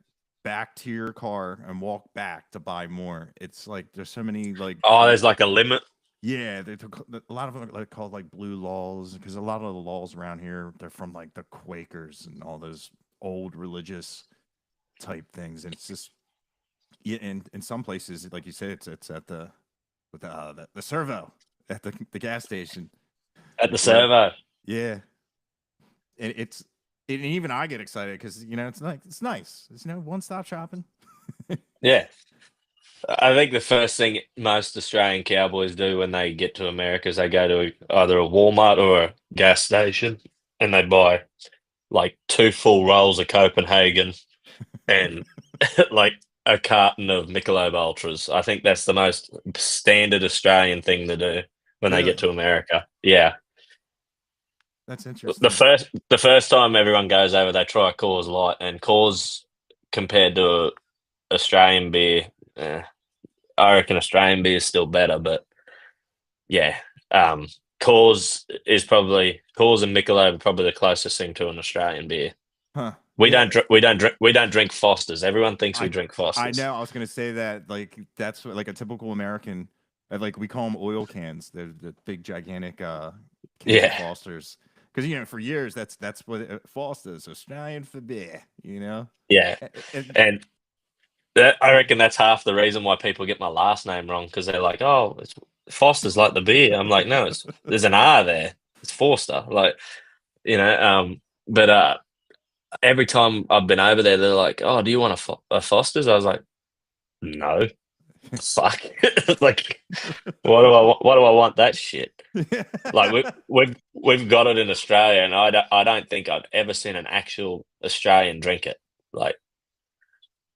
back to your car and walk back to buy more. It's like there's so many like Oh, there's like a limit. yeah, a lot of them are like called like blue laws, because a lot of the laws around here, they're from like the Quakers and all those old religious type things, and it's just, yeah. And in some places, like you said, it's at the servo at the gas station At the where, servo. yeah, and and even I get excited because it's like it's nice. It's one stop shopping. Yeah. I think the first thing most Australian cowboys do when they get to America is they go to either a Walmart or a gas station and they buy like two full rolls of Copenhagen and like a carton of Michelob Ultras. I think that's the most standard Australian thing to do when they get Really, to America. Yeah. that's The interesting. first the first time everyone goes over, they try Coors Light, and Coors compared to Australian beer, eh, I reckon Australian beer is still better, but yeah, um, Coors and Michelob are probably the closest thing to an Australian beer. Huh? We Yeah, don't drink. We don't drink Fosters. Everyone thinks we I drink I Fosters. know. I was gonna say that, like, that's what, like, a typical American. Like, we call them oil cans. They're the big gigantic cans of Yeah, Fosters. Because for years that's what Foster's Australian for beer. yeah, And and I reckon that's half the reason why people get my last name wrong because they're like, "Oh, it's Foster's like the beer." I'm like, "No, there's an R there. It's Forster." Like, you know, but every time I've been over there, they're like, "Oh, do you want a Foster's?" I was like, "No, fuck." Like, why do I want that shit? yeah, Like we've got it in Australia, and I don't think I've ever seen an actual Australian drink it. Like,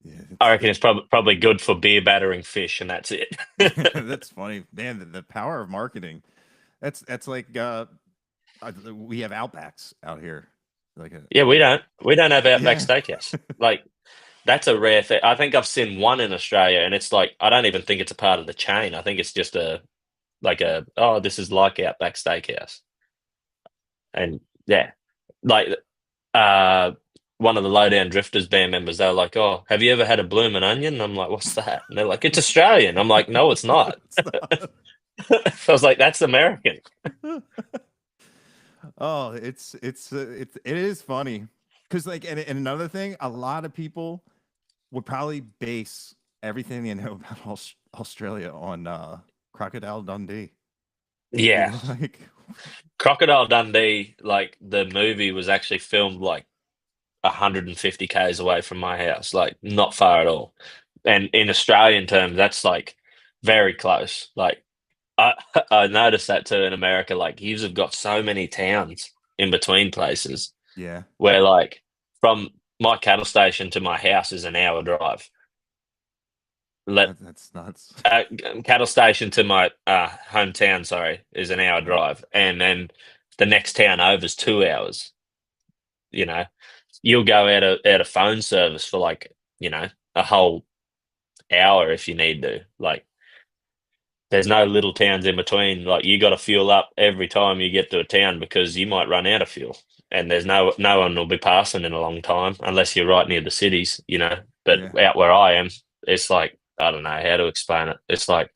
yeah, I reckon it's probably good for beer battering fish, and that's it. that's funny, man. The power of marketing. That's like we have Outbacks out here, like a Yeah, we don't have Outback yeah. Steakhouse. Like, that's a rare thing. I think I've seen one in Australia, and it's like I don't even think it's a part of the chain. I think it's just oh, this is like Outback Steakhouse. And yeah, like uh, one of the Lowdown Drifters band members, they were like, "Oh, have you ever had a bloomin' onion?" And I'm like, "What's that?" And they're like, "It's Australian." I'm like, "No, it's not." It's not. I was like, "That's American." Oh, it is funny because, like, and another thing, a lot of people would probably base everything they know about Australia on Crocodile Dundee. Yeah, Like, Crocodile Dundee, like the movie, was actually filmed like 150 k's away from my house, like not far at all. And in Australian terms, that's like very close. Like I I noticed that too in America. Like you've got so many towns in between places yeah, where like from my cattle station to my house is an hour drive. Let that's nuts. uh, Cattle station to my hometown, sorry, is an hour drive, and then the next town over is 2 hours. You know, you'll go out of phone service for like a whole hour if you need to. Like, there's no little towns in between. Like, you got to fuel up every time you get to a town because you might run out of fuel, and there's no one will be passing in a long time unless you're right near the cities. But Yeah, out where I am, it's like I don't know how to explain it. It's like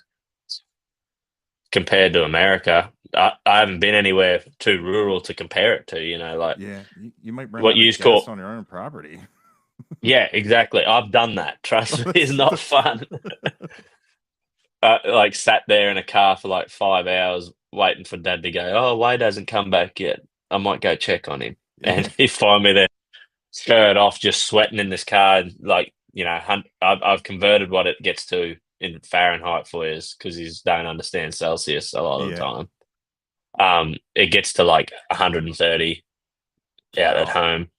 compared to America, I haven't been anywhere too rural to compare it to. Like yeah. You might run what out you of gas call. on your own property. Yeah, exactly. I've done that. Oh, Trust me, it's not fun. Like sat there in a car for like 5 hours waiting for dad to go. Oh, Wade hasn't come back yet. I might go check on him. And yeah, he find me there, shirt off, just sweating in this car. And like I've converted what it gets to in Fahrenheit for you because you don't understand Celsius a lot of the yeah. time. It gets to like 130. out at Oh, home.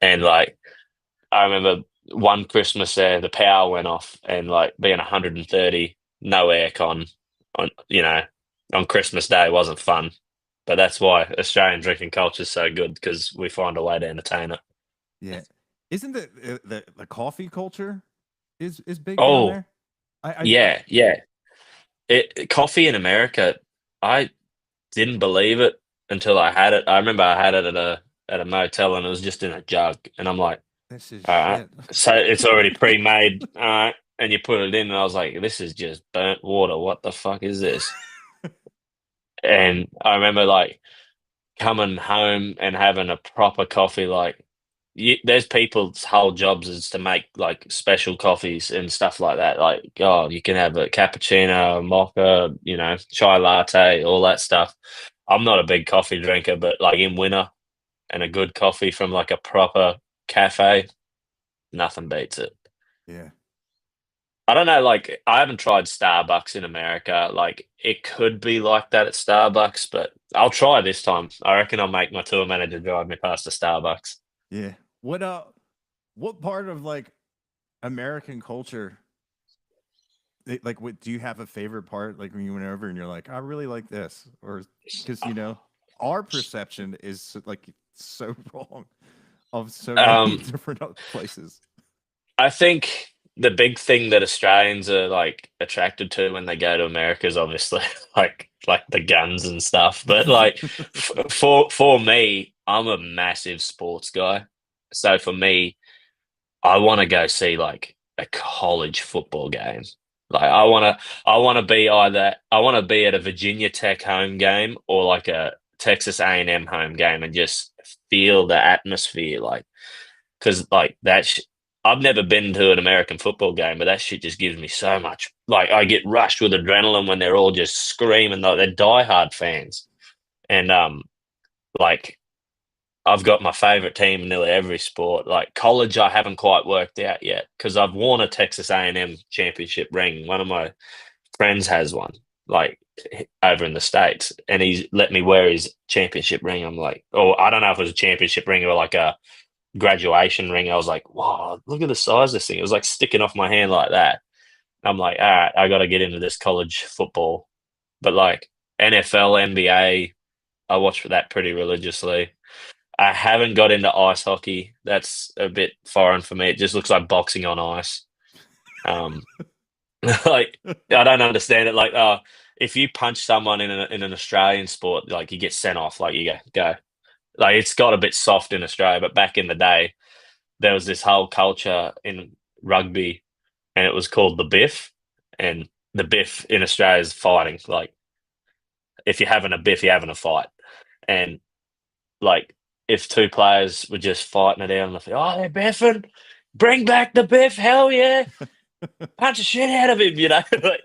And like I remember one Christmas there, the power went off, and like being 130, no aircon on on Christmas Day wasn't fun. But that's why Australian drinking culture is so good because we find a way to entertain it. yeah. Isn't the coffee culture is big down Oh there? I yeah, yeah. Coffee in America, I didn't believe it until I had it. I remember I had it at a motel and it was just in a jug, and I'm like, this is all right, shit. so it's already pre-made, all right, and you put it in, and I was like, this is just burnt water. What the fuck is this? And I remember like coming home and having a proper coffee. Like, there's people's whole jobs is to make like special coffees and stuff like that. Like, oh, you can have a cappuccino, a mocha, chai latte, all that stuff. I'm not a big coffee drinker, but like in winter and a good coffee from like a proper cafe, nothing beats it. Yeah. I don't know, like I haven't tried Starbucks in America. Like it could be like that at Starbucks, but I'll try this time. I reckon I'll make my tour manager drive me past the Starbucks. Yeah. What part of like American culture like what do you have a favorite part like when you went over and you're like, I really like this? Or because our perception is like so wrong of so many Um, different places. I think the big thing that Australians are like attracted to when they go to America is obviously like the guns and stuff. But like for me, I'm a massive sports guy. So for me, I want to go see like a college football game. Like I want to be either I want to be at a Virginia Tech home game or like a Texas A&M home game and just feel the atmosphere like because like I've never been to an American football game, but that shit just gives me so much. Like I get rushed with adrenaline when they're all just screaming. Like they're diehard fans, and like I've got my favorite team in nearly every sport. Like college, I haven't quite worked out yet because I've worn a Texas A&M championship ring. One of my friends has one, like over in the States, and he's let me wear his championship ring. I'm like, oh, I don't know if it was a championship ring or like a graduation ring. I was like, wow, look at the size of this thing. It was like sticking off my hand like that. I'm like, all right, I got to get into this college football. But like NFL, NBA, I watch for that pretty religiously. I haven't got into ice hockey. That's a bit foreign for me. It just looks like boxing on ice. Um, like I don't understand it. Like, if you punch someone in an Australian sport, like you get sent off. Like you go. Like it's got a bit soft in Australia, but back in the day, there was this whole culture in rugby, and it was called the biff. And the biff in Australia is fighting. Like if you're having a biff, you're having a fight. And like if two players were just fighting it out on the field, oh, they're biffing, bring back the biff, hell yeah, punch the shit out of him, like,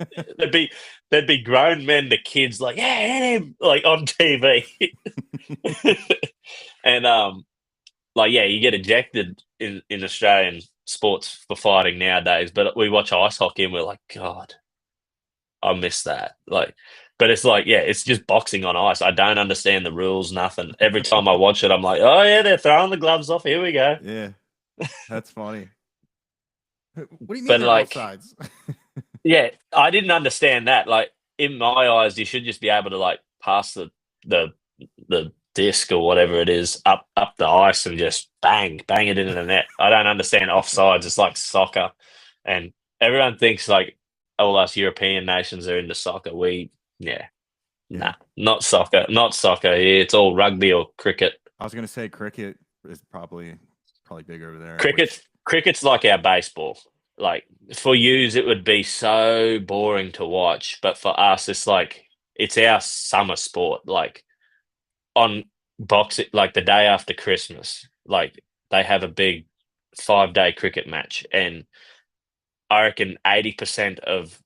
there'd be grown men to kids like, yeah, hit him, like on TV. And like yeah, you get ejected in Australian sports for fighting nowadays, but we watch ice hockey and we're like, God, I miss that. Like, but it's like, yeah, it's just boxing on ice. I don't understand the rules, nothing. Every time I watch it, I'm like, oh yeah, they're throwing the gloves off. Here we go. Yeah, that's funny. What do you mean But they're like, offsides? yeah, I didn't understand that. Like in my eyes, you should just be able to like pass the the disc or whatever it is up the ice and just bang it into the net. I don't understand offsides. It's like soccer, and everyone thinks like all us European nations are into soccer. Yeah, Yeah, nah, not soccer. Yeah, it's all rugby or cricket. I was gonna say cricket is probably big over there. Cricket, Which cricket's like our baseball. Like for yous, it would be so boring to watch, but for us, it's like it's our summer sport. Like on boxing, like the day after Christmas, like they have a big 5-day cricket match, and I reckon 80% of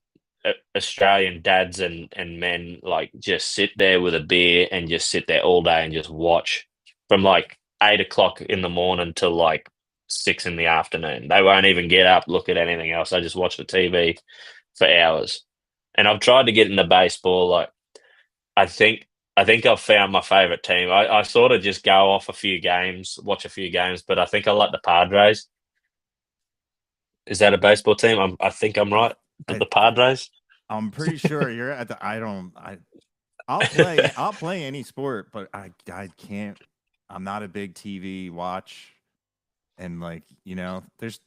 Australian dads and men like just sit there with a beer and just sit there all day and just watch from like 8 o'clock in the morning till like 6 in the afternoon. They won't even get up, look at anything else. They just watch the TV for hours. And I've tried to get into baseball. Like I think I think I've found my favorite team. I sort of just go off a few games, watch a few games, but I think I like the Padres. Is that a baseball team? I think I'm I, right. The I Padres. I'm pretty sure you're at the. I don't. I'll play any sport, but I can't. I'm not a big TV watch, and like there's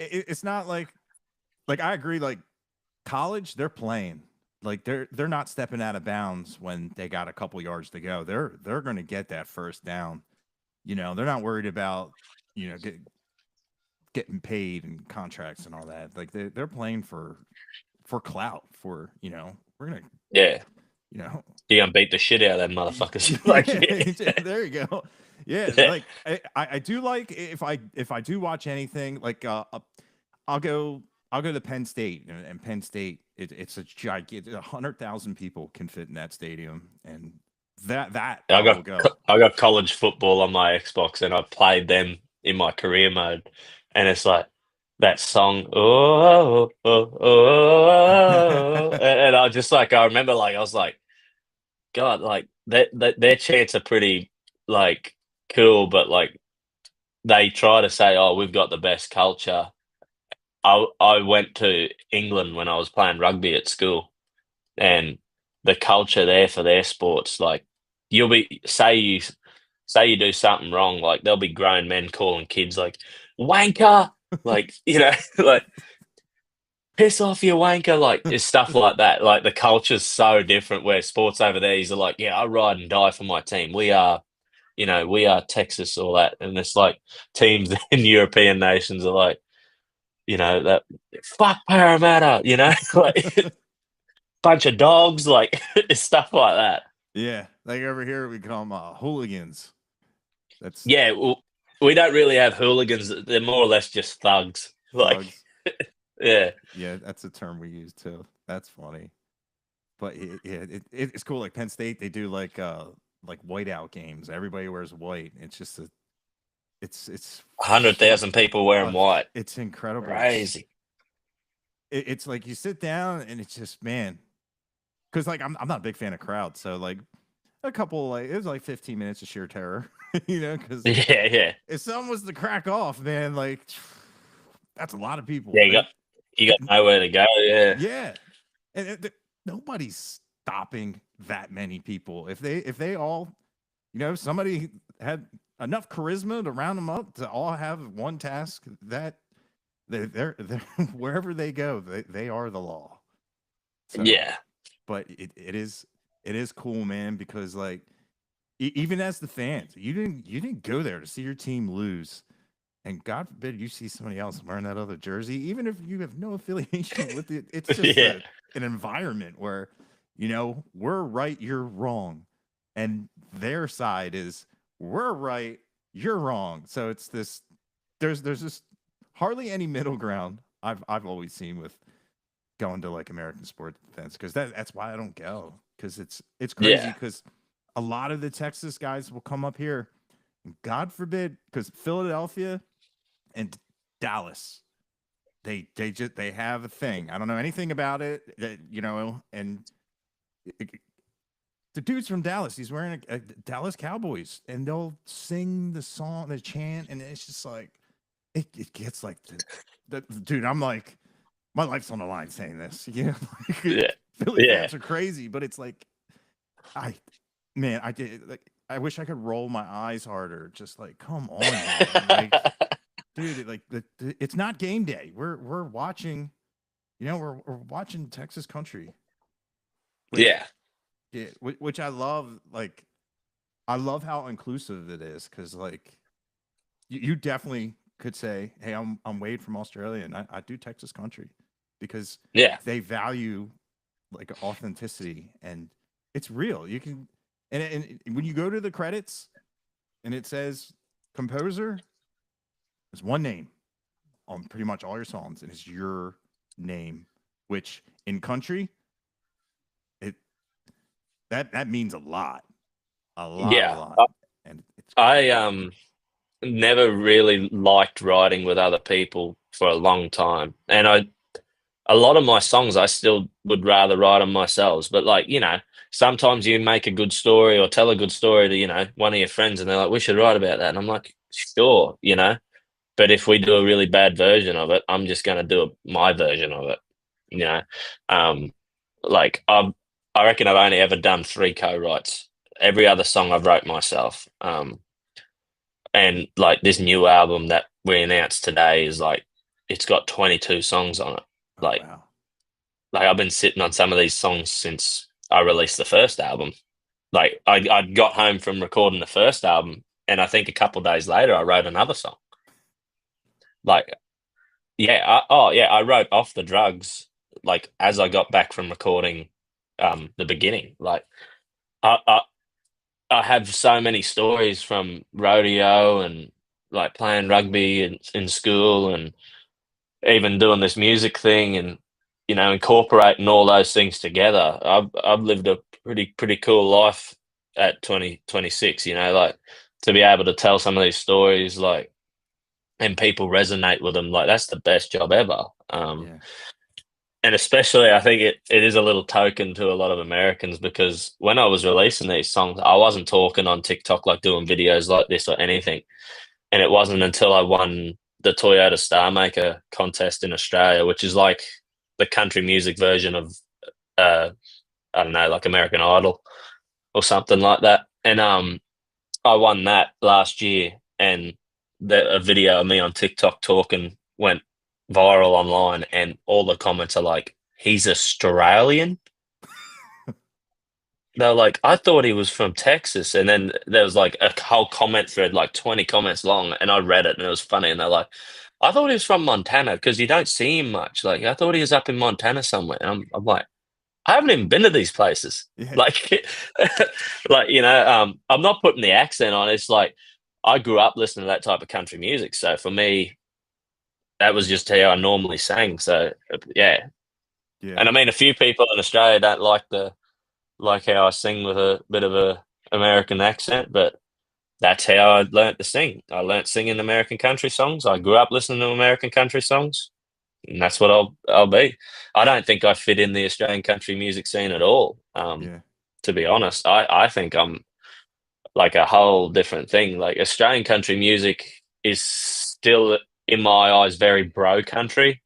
it's not like I agree. Like college, they're playing. Like they're not stepping out of bounds when they got a couple yards to go. They're going to get that first down. They're not worried about getting paid and contracts and all that. Like they're playing for clout. For we're gonna Yeah, you know you gonna beat the shit out of them motherfuckers. Like, yeah, there you go. Yeah, yeah. like I do like if I do watch anything like I'll go I'll go to Penn State and Penn State it's a gigantic 100,000 people can fit in that stadium and that I I will got go. I got college football on my Xbox, and I played them in my career mode, and it's like that song, and I just like I remember like I was like, God, like that their chants are pretty like cool, but like they try to say, oh, we've got the best culture. I went to England when I was playing rugby at school, and the culture there for their sports, like you'll be say you do something wrong, like there'll be grown men calling kids like wanker, like like piss off you wanker, like it's stuff like that. Like the culture's so different. Where sports over there, he's like, yeah, I ride and die for my team. We are Texas, all that, and it's like teams in European nations are like, that fuck Parramatta, like bunch of dogs, like stuff like that. Yeah, like over here we call them hooligans. That's Yeah, well, we don't really have hooligans. They're more or less just thugs. Like, thugs. yeah, Yeah, that's a term we use too. That's funny. But it's cool. Like Penn State, they do like whiteout games. Everybody wears white. It's just it's 100,000 people wearing uh, white. it's incredible. Crazy. It's like you sit down and it's just man, because like I'm not a big fan of crowds. So like a couple like it was like 15 minutes of sheer terror, because Yeah, yeah, if someone was to crack off, man, like that's a lot of people. yeah. You got nowhere to go. Yeah, Yeah, and nobody's stopping that many people. If they all, somebody had enough charisma to round them up to all have one task, that they're wherever they go, they are the law. So, yeah, but it is cool, man, because like even as the fans, you didn't go there to see your team lose. And God forbid you see somebody else wearing that other jersey, even if you have no affiliation with it. It's just yeah, an environment where, we're right, you're wrong. And their side is we're right, you're wrong. So it's this there's just hardly any middle ground I've always seen with going to like American sports events because that's why I don't go. Because it's crazy yeah, because a lot of the Texas guys will come up here. God forbid, because Philadelphia and Dallas. They have a thing. I don't know anything about it, and it, the dude's from Dallas. He's wearing a Dallas Cowboys, and they'll sing the song, the chant, and it's just like it gets like the dude. I'm like, my life's on the line saying this. Like, yeah, Philly yeah. fans are crazy, but it's like I man, I did like I wish I could roll my eyes harder. Just like, come on, man. Like, dude, like it's not game day. We're watching, we're watching Texas country, which Yeah, yeah, which I love. Like, I love how inclusive it is because like you definitely could say, hey, I'm Wade from Australia, and I do Texas country because yeah, they value like authenticity and it's real. You can and when you go to the credits and it says composer, there's one name on pretty much all your songs, and it's your name, which in country, it that means a lot, a yeah. lot, and it's I never really liked riding with other people for a long time, and a lot of my songs I still would rather write them myself. But like, sometimes you make a good story or tell a good story to, one of your friends and they're like, we should write about that. And I'm like, sure. But if we do a really bad version of it, I'm just gonna do my version of it. You know. Like I reckon I've only ever done three co-writes. Every other song I've wrote myself. And like this new album that we announced today is like it's got 22 songs on it. Oh Like wow. like I've been sitting on some of these songs since I released the first album. Like I got home from recording the first album, and I think a couple of days later I wrote another song. Like yeah, I wrote Off the Drugs like as I got back from recording the beginning. Like I, I I have so many stories from rodeo and like playing rugby in school and even doing this music thing and incorporating all those things together. I've lived a pretty cool life at 26. Like to be able to tell some of these stories like and people resonate with them, like that's the best job ever. Yeah. And especially I think it is a little token to a lot of Americans because when I was releasing these songs, I wasn't talking on TikTok like doing videos like this or anything. And it wasn't until I won the Toyota Star Maker contest in Australia, which is like the country music version of uh I don't know, like American Idol or something like that. And I won that last year, and a video of me on TikTok talking went viral online, and all the comments are like, "He's Australian." They're like, "I thought he was from Texas," and then there was like a whole comment thread, like 20 comments long, and I read it, and it was funny. And they're like, "I thought he was from Montana because you don't see him much. Like, I thought he was up in Montana somewhere." And I'm like, I haven't even been to these places. Yeah. Like, I'm not putting the accent on. It's like I grew up listening to that type of country music, so for me, that was just how I normally sang. So yeah, Yeah. and I mean, a few people in Australia don't like how I sing with a bit of a American accent, but that's how I learnt to sing. I learnt singing American country songs. I grew up listening to American country songs, and that's what I'll be. I don't think I fit in the Australian country music scene at all. Yeah. To be honest, I think I'm like a whole different thing. Like Australian country music is still, in my eyes, very bro country.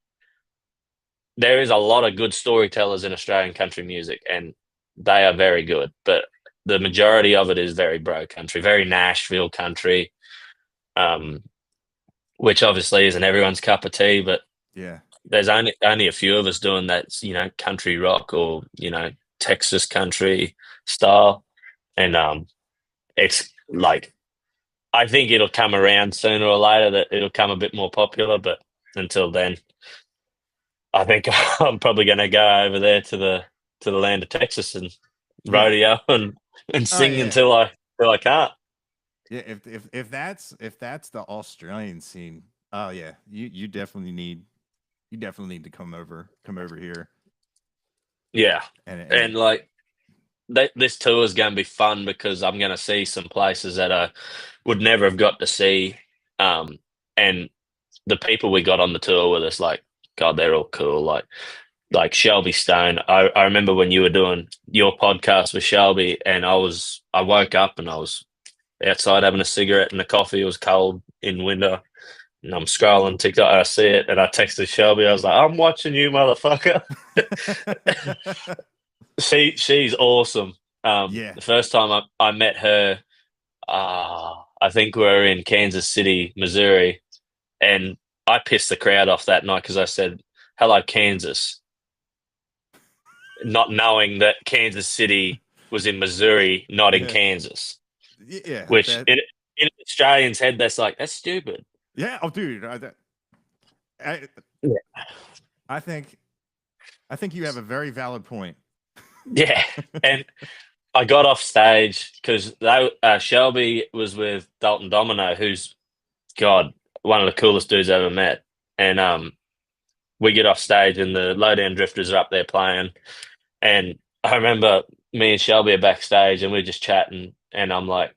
There is a lot of good storytellers in Australian country music, and they are very good. But the majority of it is very bro country, very Nashville country, um, which obviously isn't everyone's cup of tea. But Yeah. there's only a few of us doing that, country rock or Texas country style, and it's like I think it'll come around sooner or later that it'll come a bit more popular, but until then, I think I'm probably going to go over there to the land of Texas and Yeah. rodeo and Oh sing yeah. until I can't. Yeah. If that's the Australian scene, oh yeah, you definitely need to come over here Yeah, and and like this tour is going to be fun because I'm going to see some places that I would never have got to see, and the people we got on the tour with us, like God, they're all cool. Like Shelby Stone. I remember when you were doing your podcast with Shelby, and I woke up and I was outside having a cigarette and a coffee. It was cold in winter, and I'm scrolling TikTok. And I see it, and I texted Shelby. I was like, "I'm watching you, motherfucker." She's awesome. yeah. The first time I met her, I think we were in Kansas City, Missouri, and I pissed the crowd off that night because I said, "Hello, Kansas," not knowing that Kansas City was in Missouri, not in Yeah. Kansas. Yeah. Which in an Australian's head, that's stupid. Yeah. Oh, dude. I, Yeah. I think I think you have a very valid point. Yeah, and I got off stage because Shelby was with Dalton Domino, who's God, one of the coolest dudes I ever met. And we get off stage, and the Lowdown Drifters are up there playing. And I remember me and Shelby are backstage, and we're just chatting. And I'm like,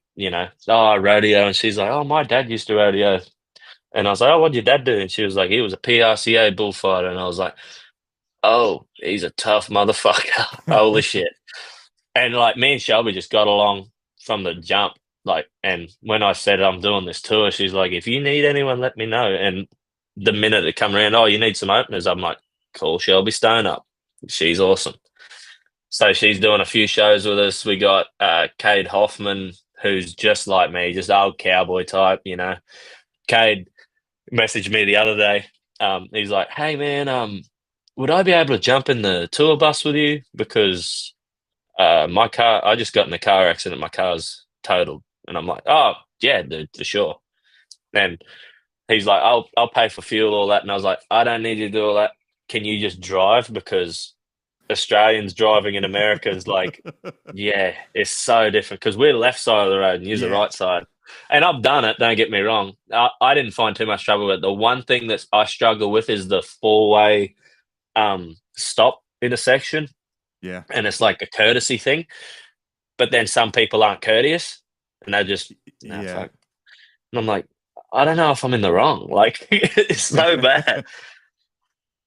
oh, rodeo. And she's like, oh, my dad used to rodeo. And I was like, oh, what'd your dad do? And she was like, he was a PRCA bullfighter. And I was like, Oh, he's a tough motherfucker. Holy shit. And like me and Shelby just got along from the jump. Like, and when I said I'm doing this tour, she's like, if you need anyone, let me know. And the minute it come around, oh, you need some openers, I'm like, call Shelby Stone up. She's awesome. So she's doing a few shows with us. We got Cade Hoffman, who's just like me, just old cowboy type, you know. Cade messaged me the other day. He's like, "Hey man, would I be able to jump in the tour bus with you? Because my car, I just got in a car accident. My car's totaled." And I'm like, "Oh yeah, dude, for sure." And he's like, "I'll pay for fuel, all that." And I was like, "I don't need you to do all that. Can you just drive? Because Australians driving in America is like, yeah, it's so different because we're left side of the road and use the Yeah. right side." And I've done it, don't get me wrong. I didn't find too much trouble with it. The one thing that I struggle with is the four-way stop intersection. Yeah. And it's like a courtesy thing. But then some people aren't courteous and they just, no, Yeah. fuck. And I'm like, I don't know if I'm in the wrong. Like, it's so bad.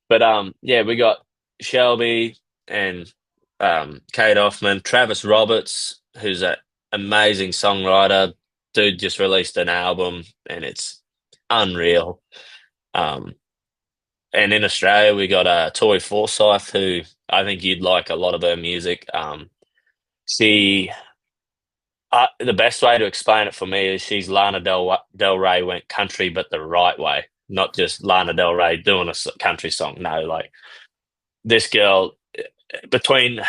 But yeah, we got Shelby and Kate Hoffman, Travis Roberts, who's an amazing songwriter. Dude just released an album and it's unreal. Um, and in Australia, we got Tori Forsyth, who I think you'd like a lot of her music. She, the best way to explain it for me is she's Lana Del Rey went country, but the right way, not just Lana Del Rey doing a country song. No, like this girl, between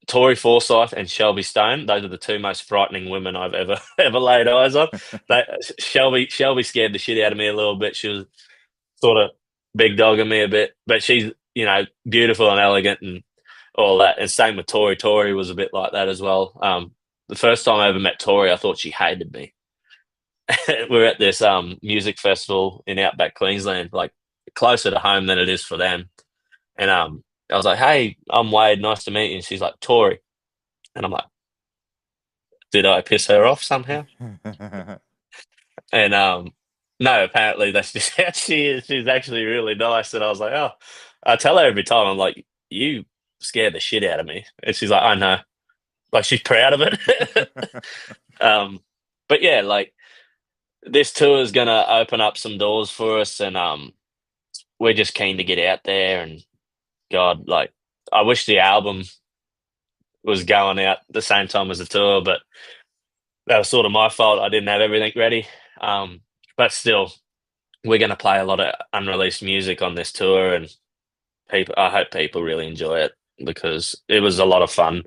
Tori Forsyth and Shelby Stone, those are the two most frightening women I've ever ever laid eyes on. They, Shelby scared the shit out of me a little bit. She was sort of big dogging me a bit, but she's, you know, beautiful and elegant and all that. And same with Tori. Tori was a bit like that as well. The first time I ever met Tori, I thought she hated me. We were at this music festival in Outback Queensland, like closer to home than it is for them. And I was like, "Hey, I'm Wade. Nice to meet you." And she's like, "Tori," and I'm like, "Did I piss her off somehow?" And no, apparently that's just how she is. She's actually really nice. And I was like, "Oh," I tell her every time, I'm like, "You scared the shit out of me," and she's like, "I know." Like she's proud of it. um, but yeah, like this tour is gonna open up some doors for us, and we're just keen to get out there. And God, like, I wish the album was going out the same time as the tour, but that was sort of my fault. I didn't have everything ready. But still, we're going to play a lot of unreleased music on this tour, and people. I hope people really enjoy it because it was a lot of fun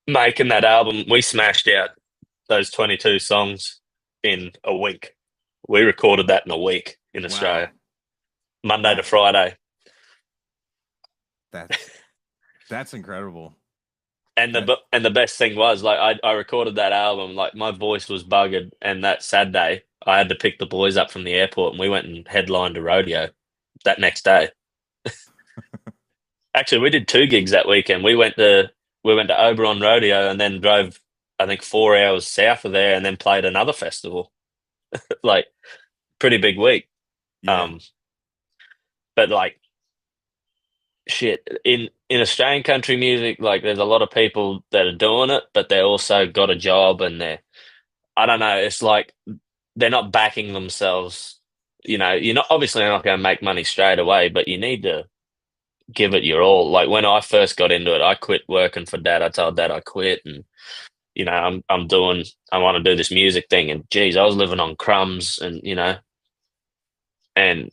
making that album. We smashed out those 22 songs in a week. We recorded that in a week in Wow. Australia, Monday to That Friday. that's that's incredible. And That the best thing was like I recorded that album, like my voice was buggered, and that Saturday I had to pick the boys up from the airport and we went and headlined a rodeo that next day. Actually, we did two gigs that weekend. We went to Oberon Rodeo and then drove, I think, 4 hours south of there and then played another festival. Like pretty big week. yeah. Um, but like shit in Australian country music, like there's a lot of people that are doing it, but they also got a job and they're, I don't know. It's like they're not backing themselves. You know, you're not obviously not going to make money straight away, but you need to give it your all. Like when I first got into it, I quit working for dad. I told dad I quit, and you know, I want to do this music thing. And geez, I was living on crumbs, and you know, and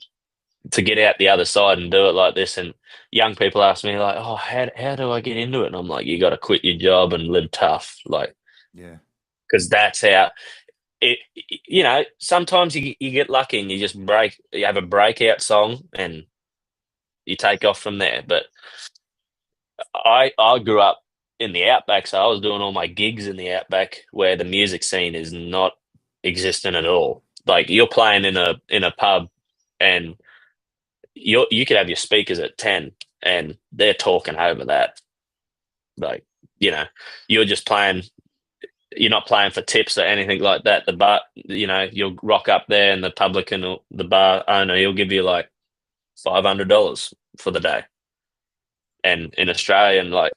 to get out the other side and do it like this. And young people ask me like, "Oh, how do I get into it?" And I'm like, "You got to quit your job and live tough, like, Yeah. because that's how." It, you know, sometimes you get lucky and you have a breakout song and you take off from there. But I grew up in the outback, so I was doing all my gigs in the outback where the music scene is not existent at all. Like you're playing in a pub and you could have your speakers at 10 and they're talking over that. Like, you know, you're just playing, you're not playing for tips or anything like that. The bar, you know, you'll rock up there and the publican or the bar owner, he'll give you like $500 for the day. and in Australian, like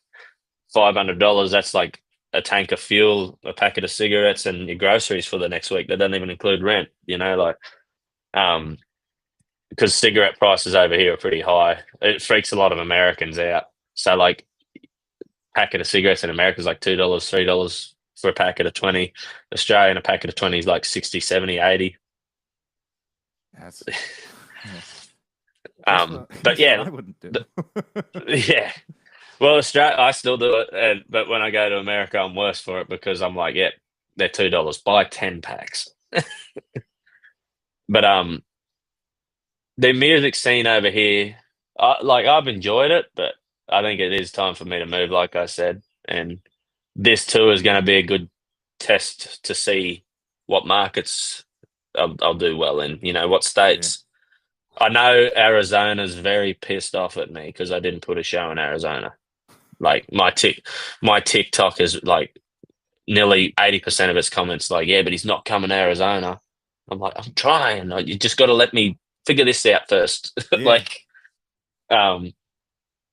$500, that's like a tank of fuel, a packet of cigarettes, and your groceries for the next week. That doesn't even include rent, like um because cigarette prices over here are pretty high. It freaks a lot of Americans out. So like packet of cigarettes in America is like $2, $3 for a packet of 20. Australian, a packet of 20 is like 60, 70, 80. That's But that's what yeah, I wouldn't do. yeah. Well, Australia, I still do it, but when I go to America, I'm worse for it because I'm like, yeah, they're $2. Buy 10 packs. But the music scene over here, I've enjoyed it, but I think it is time for me to move, like I said. And this too is going to be a good test to see what markets I'll do well in. What Yeah. states. I know Arizona's very pissed off at me because I didn't put a show in Arizona. Like my TikTok is like nearly 80% of its comments like, yeah, but he's not coming to Arizona. I'm like, I'm trying. Like, you just got to let me figure this out first. Yeah. Like, um,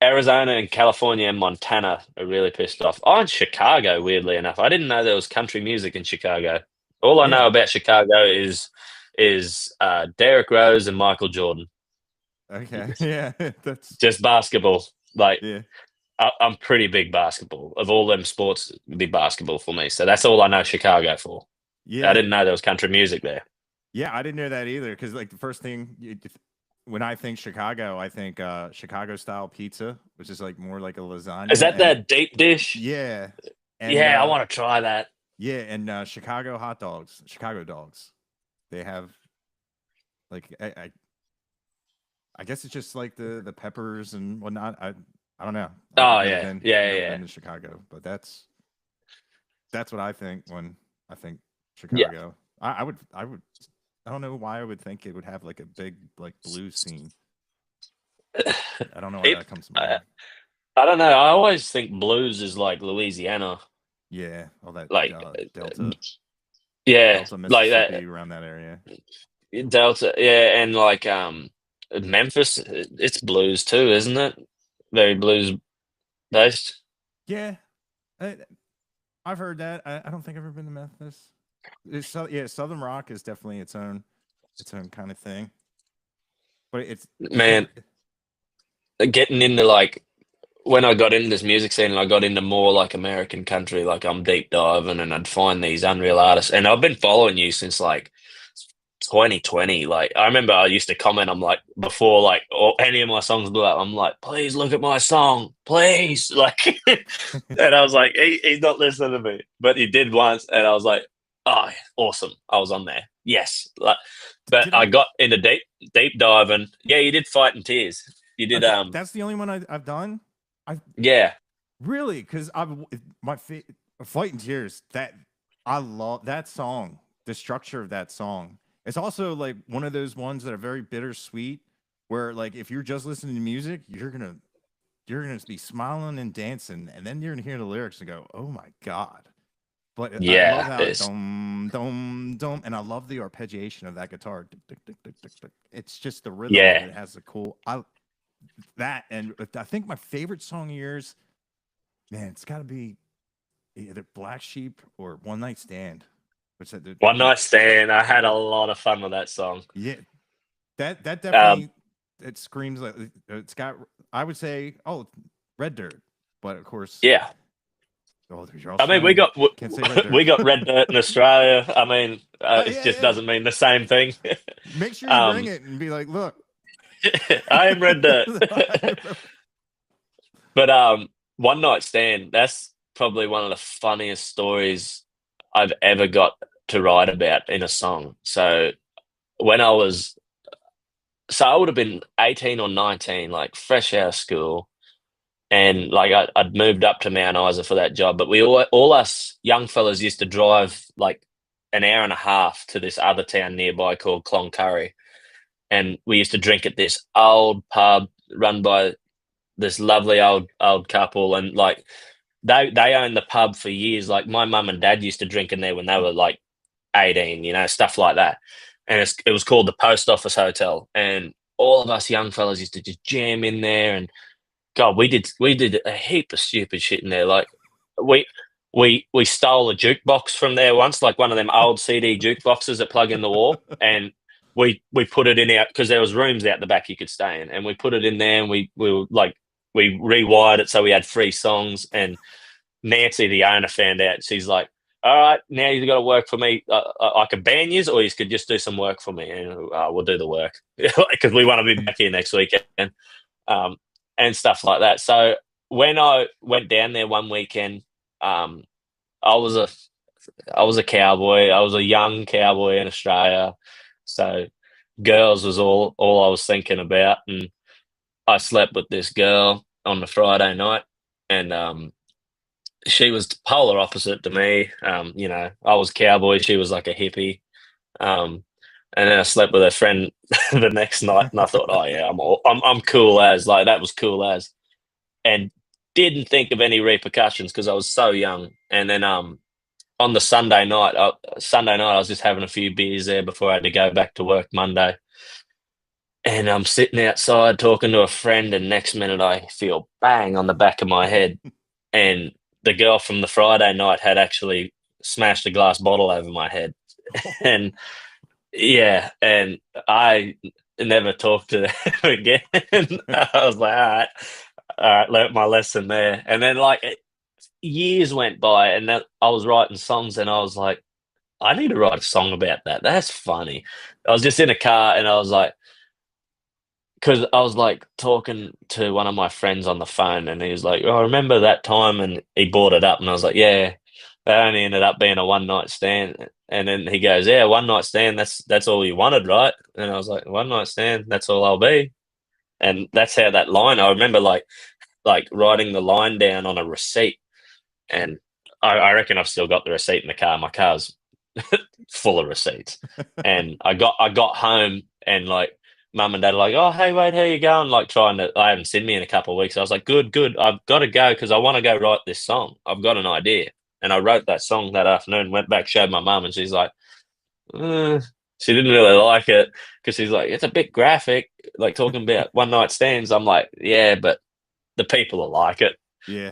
Arizona and California and Montana are really pissed off. Oh, and Chicago, weirdly enough. I didn't know there was country music in Chicago. All I Yeah. know about Chicago is Derrick Rose and Michael Jordan. Okay. Yeah. That's Just basketball. Like, yeah. I'm pretty big basketball. Of all them sports, it'd be basketball for me. So that's all I know Chicago for. I Yeah. didn't know there was country music there. Yeah, I didn't know that either. Because like the first thing when I think Chicago, I think Chicago style pizza, which is like more like a lasagna. Is that deep dish? Yeah, and Yeah, I want to try that. yeah, and Chicago hot dogs, Chicago dogs. They have like I guess it's just like the peppers and whatnot. I don't know. Oh I've never yeah, been yeah. been to Chicago, but that's what I think when I think Yeah. Chicago. I would I don't know why I would think it would have like a big like blues scene. I don't know why It, that comes to I, mind. I don't know. I always think blues is like Louisiana, Yeah, all that like yeah, Delta, like that Mississippi, around that area. Delta, yeah, and like Memphis, it's blues too, isn't it? Very blues based. Yeah, I, I've heard that. I don't think I've ever been to Memphis. Yeah, Southern Rock is definitely its own kind of thing. But it's Man, getting into like when I got into this music scene and I got into more like American country, like I'm deep diving and I'd find these unreal artists. And I've been following you since like 2020. Like I remember I used to comment, I'm like, before like any of my songs blew up, I'm like, please look at my song, please. Like, and I was like, he's not listening to me. But he did once, and I was like, oh, awesome. I was on there. Yes. Like, but did I I got into deep diving. Yeah, you did Fight in Tears. You did okay, that's the only one I've done. I yeah. really because I've Fight in Tears, that I love that song. The structure of that song. It's also like one of those ones that are very bittersweet, where like if you're just listening to music, you're gonna be smiling and dancing, and then you're gonna hear the lyrics and go, "Oh my god!" But I love Yeah. how it dum dum dum, and I love the arpeggiation of that guitar. It's just the rhythm of Yeah. it has a cool. And I think my favorite song of yours, man, it's got to be either Black Sheep or One Night Stand. Which One Night Stand. I had a lot of fun with that song. yeah, that definitely it screams like it's got. I would say, oh, Red Dirt, but of course, Yeah. oh, you're I mean, we Australian. got Can't say Red we Dirt. got red dirt in Australia. I mean, it Yeah, just yeah. doesn't mean the same thing. Make sure you bring it and be like, look, I am red dirt. But One Night Stand. That's probably one of the funniest stories I've ever got to write about in a song. So when I would have been 18 or 19, like fresh out of school. And like I'd moved up to Mount Isa for that job, but we all us young fellas used to drive like an hour and a half to this other town nearby called Cloncurry, and we used to drink at this old pub run by this lovely old couple, and like they owned the pub for years. Like my mum and dad used to drink in there when they were like 18, stuff like that, and it was called the Post Office Hotel, and all of us young fellas used to just jam in there and God, we did a heap of stupid shit in there. Like we we stole a jukebox from there once, like one of them old CD jukeboxes that plug in the wall, and we put it in out because there was rooms out the back you could stay in, and we put it in there, and we were like we rewired it so we had free songs. And Nancy, the owner, found out. She's like, "All right, now you've got to work for me. I could ban you, or you could just do some work for me, and we'll do the work because we want to be back here next weekend." Um, and stuff like that. So when I went down there one weekend, um, I was a I was a cowboy. I was a young cowboy in Australia. So girls was all I was thinking about, and I slept with this girl on the Friday night, and she was polar opposite to me. I was cowboy. She was like a hippie. Um, and then I slept with her friend the next night, and I thought, oh yeah, I'm cool as, like, that was cool as, and didn't think of any repercussions because I was so young. And then on the Sunday night, I was just having a few beers there before I had to go back to work Monday, and I'm sitting outside talking to a friend, and next minute I feel bang on the back of my head, and the girl from the Friday night had actually smashed a glass bottle over my head, and yeah, and I never talked to them again. I was like, all right, learnt my lesson there. And then like years went by, and then I was writing songs, and I was like, I need to write a song about that. That's funny. I was just in a car, and I was like, because I was like talking to one of my friends on the phone, and he was like, "Oh, I remember that time," and he brought it up, and I was like, "Yeah, that only ended up being a one night stand." And then he goes, "Yeah, one night stand. That's all you wanted, right?" And I was like, "One night stand. That's all I'll be." And that's how that line. I remember like writing the line down on a receipt, and I reckon I've still got the receipt in the car. My car's full of receipts. And I got home, and like mum and dad are like, "Oh, hey, Wade, how you going?" Like trying to, I haven't seen me in a couple of weeks. I was like, good, good. I've got to go because I want to go write this song. I've got an idea. And I wrote that song that afternoon, went back, showed my mum, and she's like, "Uh," she didn't really like it because she's like, "It's a bit graphic, like talking about one night stands." I'm like, "Yeah, but the people will like it." Yeah.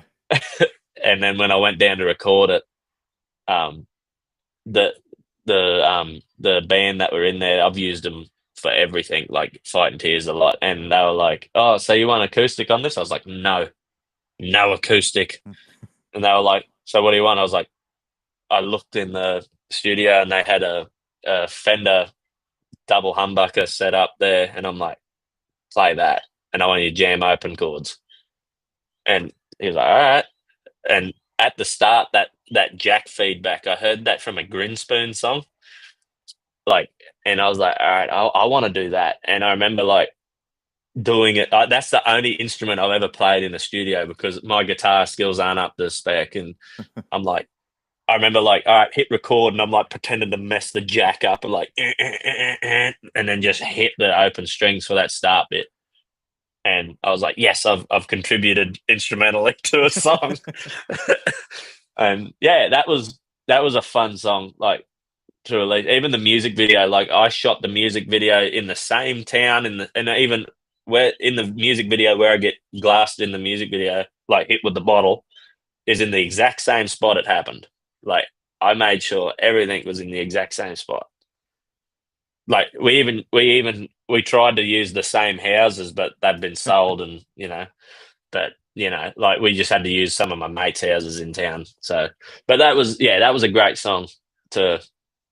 And then when I went down to record it, um, the the band that were in there, I've used them for everything, like Fighting Tears a lot, and they were like, "Oh, so you want acoustic on this?" I was like, "No, no acoustic." And they were like, "So what do you want?" I was like, I looked in the studio, and they had a Fender double humbucker set up there, and I'm like, "Play that," and I want you to jam open chords. And he was like, "All right." And at the start, that jack feedback, I heard that from a Grinspoon song, like, and I was like, "All right, I want to do that." And I remember like doing it. That's the only instrument I've ever played in the studio because my guitar skills aren't up to spec. And I'm like, I remember like, all right, hit record, and I'm like pretending to mess the jack up, and like, and then just hit the open strings for that start bit. And I was like, yes, I've contributed instrumentally to a song. And yeah, that was a fun song. Like, to release. Even the music video, like I shot the music video in the same town, and even where in the music video where I get glassed in the music video, like hit with the bottle, is in the exact same spot it happened. Like I made sure everything was in the exact same spot. Like we tried to use the same houses, but they've been sold, and but like we just had to use some of my mates' houses in town. So, but that was a great song to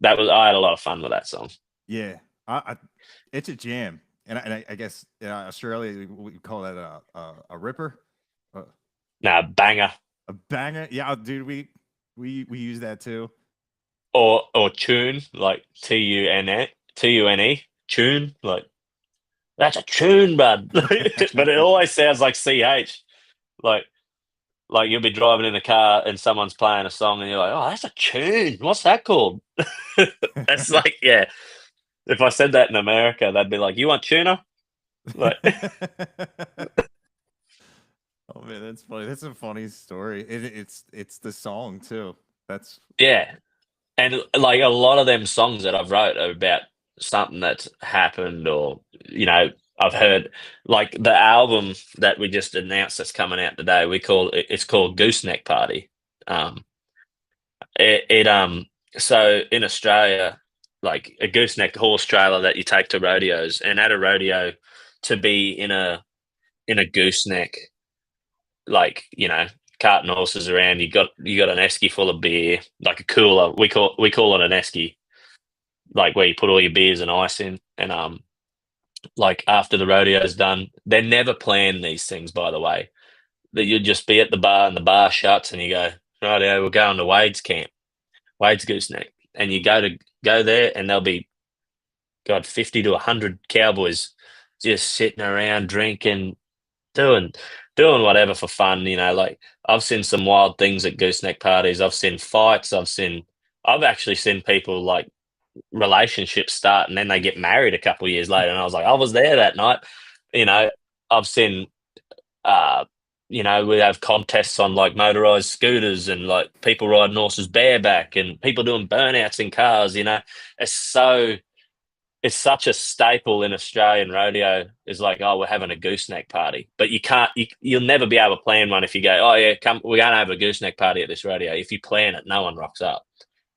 I had a lot of fun with that song. Yeah. It's a jam. And I guess in Australia we call that a ripper. Nah, banger. A banger. Yeah, dude, we use that too. Or tune, like Tune, tune, like that's a tune, bud. But it always sounds like CH. Like you'll be driving in a car and someone's playing a song, and you're like, "Oh, that's a tune. What's that called?" That's like, yeah. If I said that in America, they'd be like, "You want tuna?" Like, Oh man, that's funny. That's a funny story. It's the song too. That's yeah. And like a lot of them songs that I've wrote are about something that's happened, or I've heard like the album that we just announced that's coming out today. It's called Gooseneck Party. Um, it so in Australia, like a gooseneck horse trailer that you take to rodeos, and at a rodeo, to be in a gooseneck, like carting horses around, you got an esky full of beer, like a cooler. We call it an esky, like where you put all your beers and ice in, and like after the rodeo's done, they never plan these things, by the way. That you'd just be at the bar and the bar shuts, and you go, rightio, we're going to Wade's camp, Wade's gooseneck, and you go there, and there'll be, God, 50 to 100 cowboys just sitting around drinking, doing whatever for fun. Like I've seen some wild things at gooseneck parties. I've seen fights. I've actually seen people like relationships start and then they get married a couple of years later. And I was like, I was there that night. You know, I've seen uh we have contests on like motorized scooters and like people riding horses bareback and people doing burnouts in cars. It's so it's such a staple in Australian rodeo is like, oh, we're having a gooseneck party, but you'll never be able to plan one if you go, oh yeah, come, we're going to have a gooseneck party at this rodeo. If you plan it, no one rocks up.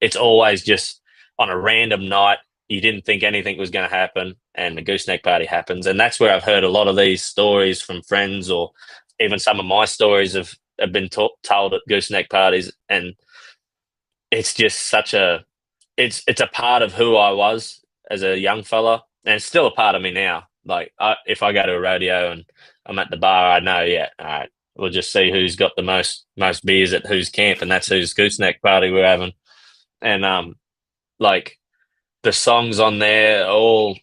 It's always just on a random night. You didn't think anything was going to happen, and the gooseneck party happens. And that's where I've heard a lot of these stories from friends, or even some of my stories have been told at gooseneck parties. And it's just it's a part of who I was as a young fella, and it's still a part of me now. Like if I go to a rodeo and I'm at the bar, I know, yeah, all right, we'll just see who's got the most beers at whose camp, and that's whose gooseneck party we're having. And like the songs on there are all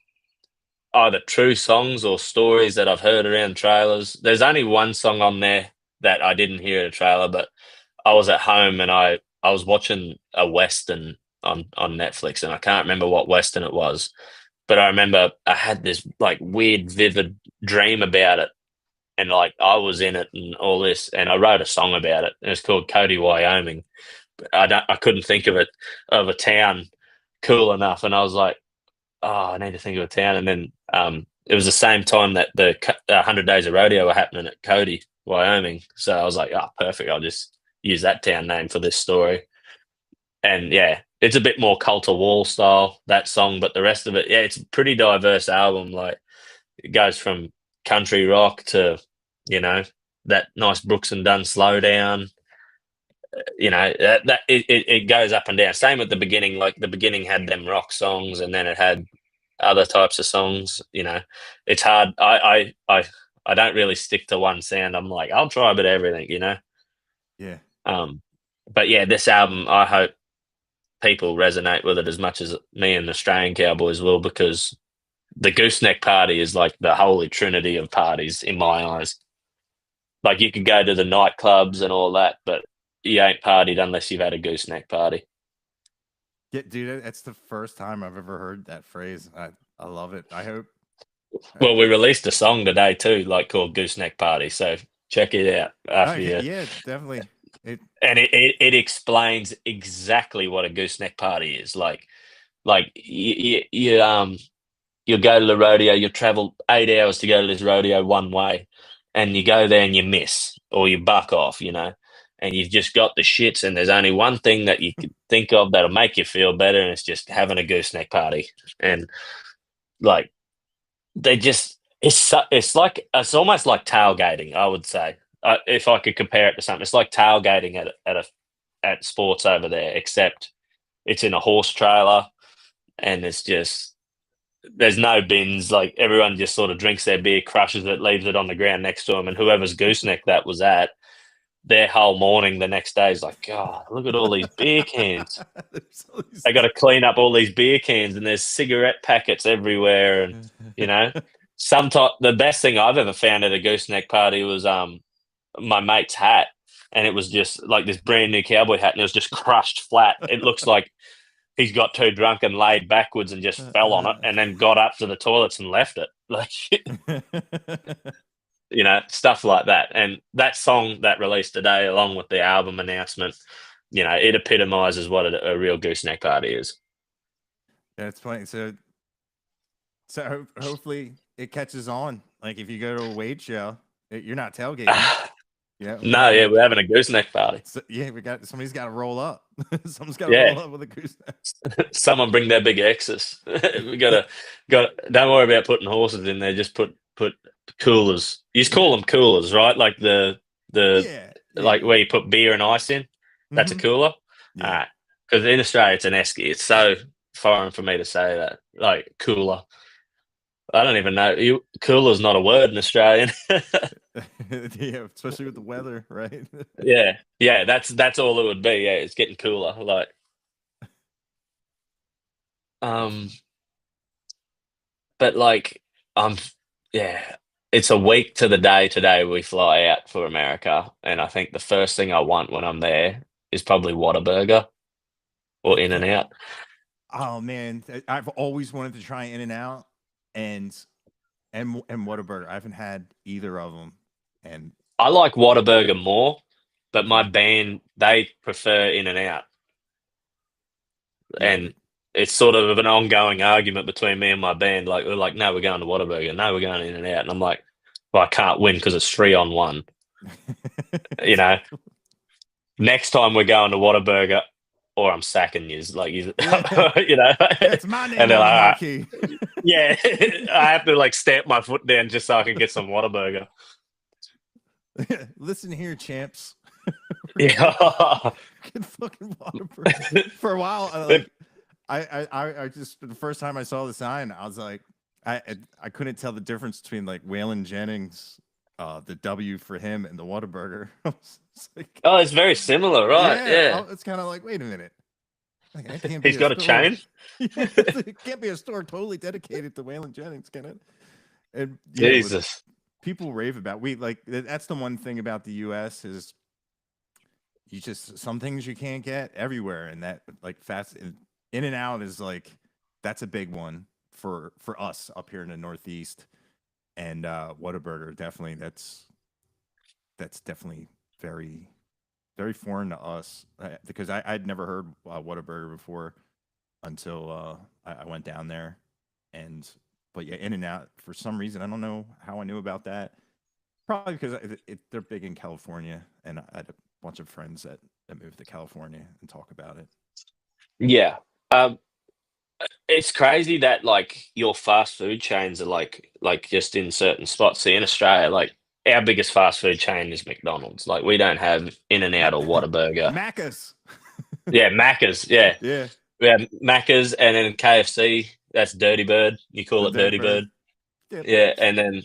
either true songs or stories that I've heard around trailers. There's only one song on there that I didn't hear at a trailer, but I was at home and I was watching a Western on Netflix, and I can't remember what Western it was, but I remember I had this like weird, vivid dream about it, and like I was in it and all this, and I wrote a song about it. And it's called Cody, Wyoming. I couldn't think of a town cool enough, and I was like, oh, I need to think of a town. And then it was the same time that the 100 Days of Rodeo were happening at Cody, Wyoming. So I was like, oh, perfect. I'll just use that town name for this story. And yeah, it's a bit more Cult of Wall style, that song, but the rest of it, yeah, it's a pretty diverse album. Like it goes from country rock to, you know, that nice Brooks and Dunn slow down. It goes up and down. Same at the beginning. Like the beginning had them rock songs, and then it had other types of songs. It's hard. I don't really stick to one sound. I'm like, I'll try a bit of everything. Yeah. But yeah, this album, I hope people resonate with it as much as me and Australian Cowboys will, because the Gooseneck Party is like the holy trinity of parties in my eyes. Like you could go to the nightclubs and all that, but you ain't partied unless you've had a gooseneck party. Yeah, dude, that's the first time I've ever heard that phrase. I love it. I hope. Well, we released a song today too, like called Gooseneck Party. So check it out after you. Yeah, definitely. It explains exactly what a gooseneck party is. Like you'll go to the rodeo, you'll travel 8 hours to go to this rodeo one way, and you go there and you miss or you buck off, and you've just got the shits, and there's only one thing that you can think of that'll make you feel better, and it's just having a gooseneck party. And like it's almost like tailgating, I would say. If I could compare it to something, it's like tailgating at sports over there, except it's in a horse trailer, and there's no bins. Like everyone just sort of drinks their beer, crushes it, leaves it on the ground next to them, and whoever's gooseneck that was at, their whole morning the next day is like, God, look at all these beer cans. They got to clean up all these beer cans, and there's cigarette packets everywhere, and sometimes the best thing I've ever found at a gooseneck party was my mate's hat, and it was just like this brand new cowboy hat, and it was just crushed flat. It looks like he's got too drunk and laid backwards and just fell on it, and then got up to the toilets and left it. Like, stuff like that. And that song that released today, along with the album announcement, it epitomizes what a real gooseneck party is. Yeah, it's funny. So hopefully it catches on. Like if you go to a weight show, you're not tailgating. Yeah, we're No, yeah, having we're having a gooseneck party. yeah, somebody's got to roll up. Someone's got to Yeah, roll up with a gooseneck. someone bring their big X's. We got. Don't worry about putting horses in there. Just put coolers. You just call them coolers, right? Like the Yeah, yeah. like where you put beer and ice in. That's a Hmm. cooler. Yeah. Because in Australia it's an esky. It's so foreign for me to say that. Like cooler. I don't even know. Cooler's not a word in Australian. Yeah, especially with the weather, right? Yeah, yeah. That's all it would be. Yeah, it's getting cooler. Like, um, but like, um, yeah. It's a week to the day today we fly out for America, and I think the first thing I want when I'm there is probably Whataburger or In and Okay. Out. Oh man, I've always wanted to try In and Out and and Whataburger. I haven't had either of them. And I like Whataburger more, but my okay, band they prefer In and Out, yeah, and it's sort of an ongoing argument between me and my band. Like we're like, no, we're going to Whataburger, no, we're going to In and Out, and I'm like, well, I can't win because it's 3-on-1. You know, next time we're going to Whataburger, or I'm sacking you, like you, yeah, you know. it's my And name they're on the like, all right. marquee. Yeah, I have to like stamp my foot down just so I can get some Whataburger. Listen here, champs. Yeah. Get fucking Whataburger. For a while, I just the first time I saw the sign, I was like, I couldn't tell the difference between like Waylon Jennings, the W for him, and the Whataburger. I was like, Oh, it's very similar, right? yeah, Yeah. it's kind of like, wait a minute, like, that can't be He's a got a store. chain. It can't be a store totally dedicated to Waylon Jennings, can it? And yeah, with Jesus. people rave about we like that's the one thing about the U.S. is you just some things you can't get everywhere, and that like fast In and Out is like that's a big one for us up here in the Northeast, and Whataburger definitely that's definitely very very foreign to us because I'd never heard Whataburger before until I went down there, and but yeah, In and Out for some reason I don't know how I knew about that. Probably because they're big in California, and I had a bunch of friends that moved to California and talk about it. Yeah. Um, it's crazy that like your fast food chains are like just in certain spots. See, in Australia, like our biggest fast food chain is McDonald's. Like we don't have In and Out or Whataburger. Macca's. Yeah, Macca's. Yeah, Yeah, we have Macca's, and then KFC. That's Dirty Bird. You call the it Dirty Dirty Bird. Bird. Yeah, Yeah, and then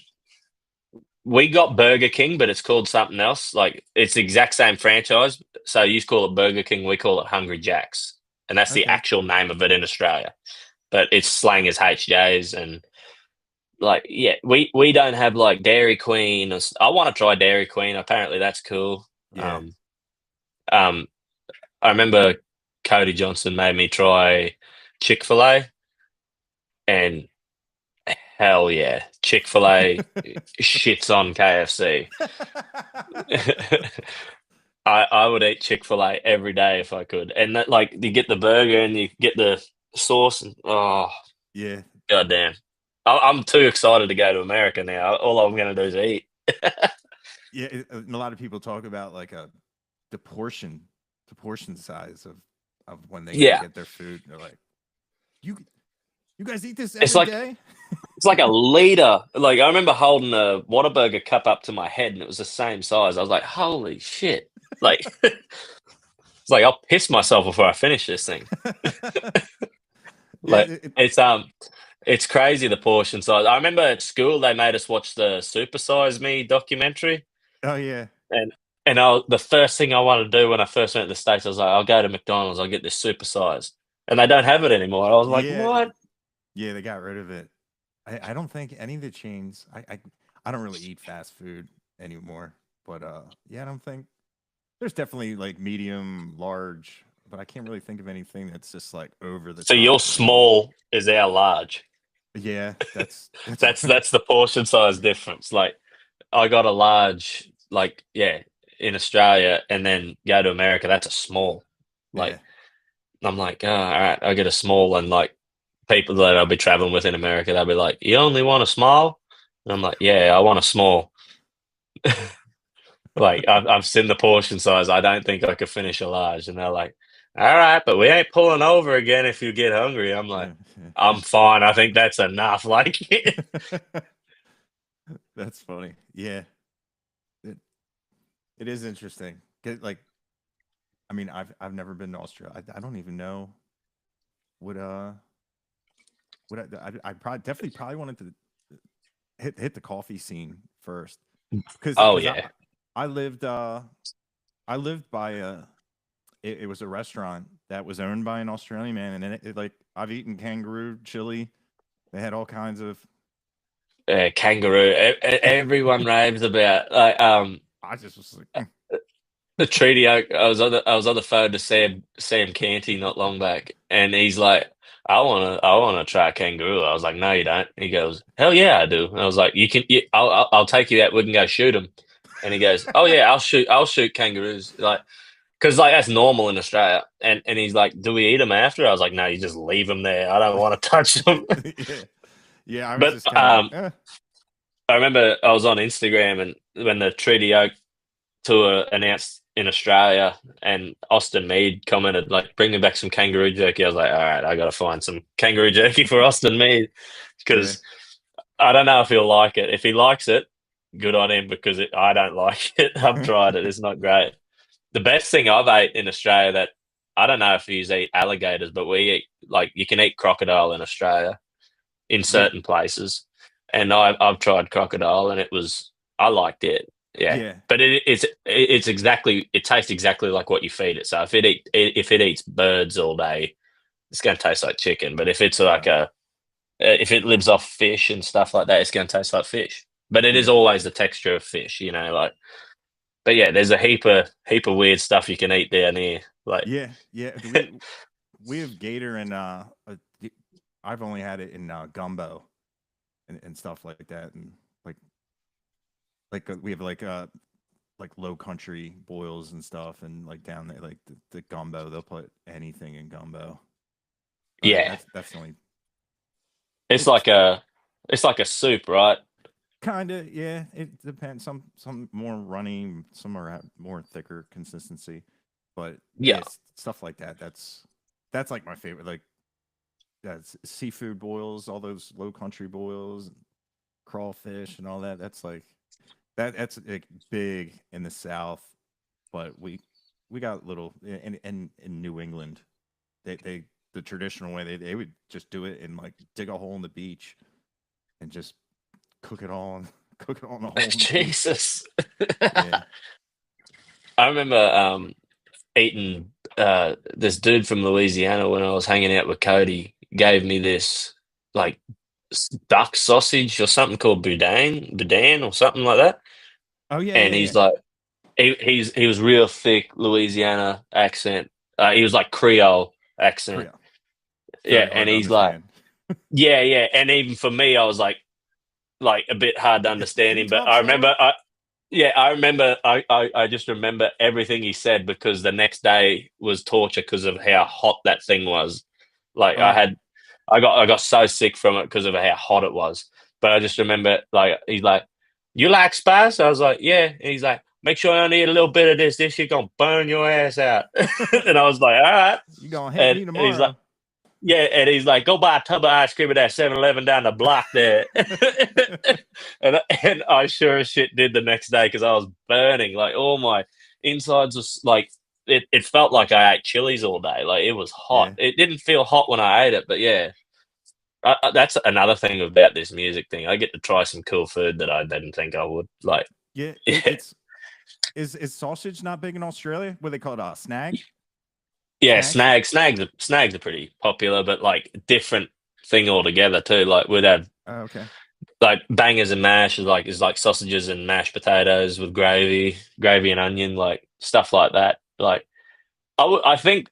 we got Burger King, but it's called something else. Like it's the exact same franchise. So you call it Burger King, we call it Hungry Jacks, and that's the okay. actual name of it in Australia. But it's slang as HJs, and like yeah, we don't have like Dairy Queen. I want to try Dairy Queen. Apparently that's cool. Yeah. Um, um, I remember Cody Johnson made me try Chick-fil-A, and hell yeah, Chick-fil-A shits on KFC. I would eat Chick-fil-A every day if I could. And that like you get the burger and you get the sauce and oh Yeah. goddamn. I'm too excited to go to America now. All I'm gonna do is eat. Yeah. And a lot of people talk about like the portion size of when they go Yeah. get their food. They're like, you you guys eat this It's every like day? it's like a liter. Like I remember holding a Whataburger cup up to my head and it was the same size. I was like, holy shit. Like it's like I'll piss myself before I finish this thing. Yeah. Like it's crazy the portion size. I remember at school they made us watch the Super Size Me documentary, Oh yeah. and the first thing I wanted to do when I first went to the States, I was like, I'll go to McDonald's, I'll get this super size, and they don't have it anymore. I was like, Yeah. what? Yeah. They got rid of it. I don't think any of the chains. I don't really eat fast food anymore. But yeah, I don't think there's definitely like medium, large, but I can't really think of anything that's just like over the So your top with it. small is our large. Yeah, that's That's the portion size difference. Like I got a large, like yeah, in Australia, and then go to America, that's a small. yeah. Like I'm like, oh, all right, I get a small, and like people that I'll be traveling with in America, they'll be like, "You only want a small?" And I'm like, "Yeah, I want a small." Like I've seen the portion size. I don't think I could finish a large, and they're like, "All right, but we ain't pulling over again if you get hungry." I'm like, Yeah. "I'm fine. I think that's enough." Like, That's funny. Yeah. It, it is interesting. Like, I mean, I've never been to Australia. I don't even know what I probably definitely probably wanted to hit the coffee scene first, because oh I yeah, I lived I lived by it was a restaurant that was owned by an Australian man, and like I've eaten kangaroo chili. They had all kinds of. kangaroo. Everyone raves about like I just was like, the treaty. I was on the phone to Sam Canty not long back, and he's like, I wanna try kangaroo. I was like, no, you don't. He goes, hell yeah, I do. And I was like, you can. I'll take you out. We can go shoot them. And he goes, oh yeah, I'll shoot kangaroos. Like, because like that's normal in Australia. And he's like, do we eat them after? I was like, no, you just leave them there. I don't want to touch them. yeah, yeah. I was But just kind of like, I remember I was on Instagram and when the Treaty Oak tour announced in Australia, and Austin Mead commented like bringing back some kangaroo jerky. I was like, all right, I got to find some kangaroo jerky for Austin Mead yeah, because I don't know if he'll like it. If he likes it, good on him because I don't like it. I've tried it; it's not great. The best thing I've ate in Australia that I don't know if you eat alligators, but we eat like you can eat crocodile in Australia in yeah, certain places, and I've tried crocodile and I liked it. Yeah, yeah, but it's exactly it tastes exactly like what you feed it. So if it eats birds all day, it's going to taste like chicken. But if it's like if it lives off fish and stuff like that, it's going to taste like fish. But it is yeah, always the texture of fish, like. But yeah, there's a heap of weird stuff you can eat down here. Like, yeah, yeah. We have gator and I've only had it in gumbo and stuff like that, and we have like low country boils and stuff, and like down there like the gumbo, they'll put anything in gumbo. But yeah, that's the only. it's It's like a it's like a soup, right? kind of, yeah. It depends. Some more runny, some are at more thicker consistency. But yeah, Yeah, stuff like that. That's like my favorite. Like that's seafood boils, all those low country boils, crawfish, and all that. That's like that's like big in the South, but we got little in New England. They the traditional way they would just do it and like dig a hole in the beach and just cook it all cook it all in a hole in the beach. Jesus. Yeah. I remember eating this dude from Louisiana when I was hanging out with Cody gave me this like duck sausage or something called boudin or something like that. Oh yeah, And yeah, he's yeah. like he was real thick Louisiana accent. He was like Creole accent. Creole. Yeah, Very and hard to he's like, understand. yeah, yeah. And even for me, I was like a bit hard to Can understand you him. But talk I slower? remember yeah, I remember. I just remember everything he said because the next day was torture because of how hot that thing was. Like Oh yeah. I got so sick from it because of how hot it was. But I just remember, like, he's like, "You like spice?" I was like, "Yeah." And he's like, "Make sure I need a little bit of this. This shit gonna burn your ass out." And I was like, "All right." You gonna hate And me he's like, tomorrow. yeah, and he's like, go buy a tub of ice cream at that 7-Eleven down the block there. and I sure as shit did the next day because I was burning. Like, all my insides was like, it felt like I ate chilies all day. Like, it was hot. Yeah. It didn't feel hot when I ate it, but yeah. That's another thing about this music thing. I get to try some cool food that I didn't think I would. Like, Yeah. yeah, It's is sausage not big in Australia? What do they call it? Snag? yeah, Snags? snags are pretty popular, but like different thing altogether too. Like, we'd have Oh, okay. like bangers and mash is like sausages and mashed potatoes with gravy and onion, like stuff like that. Like I think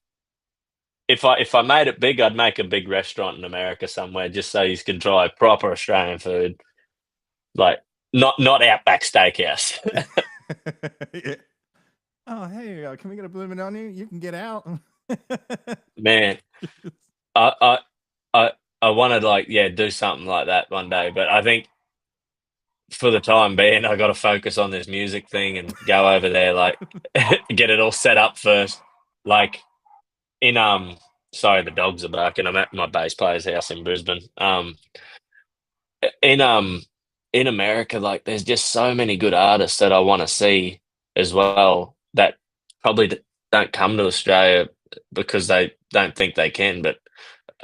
if I made it big, I'd make a big restaurant in America somewhere just so you can try proper Australian food, like not Outback Steakhouse. Yeah. Oh, hey, can we get a blooming onion? You can get out. Man, I I I want to like do something like that one day, but I think for the time being, I got to focus on this music thing and go over there, like get it all set up first. Like in sorry, the dogs are barking. I'm at my bass player's house in Brisbane. In in America, like there's just so many good artists that I want to see as well that probably don't come to Australia because they don't think they can. But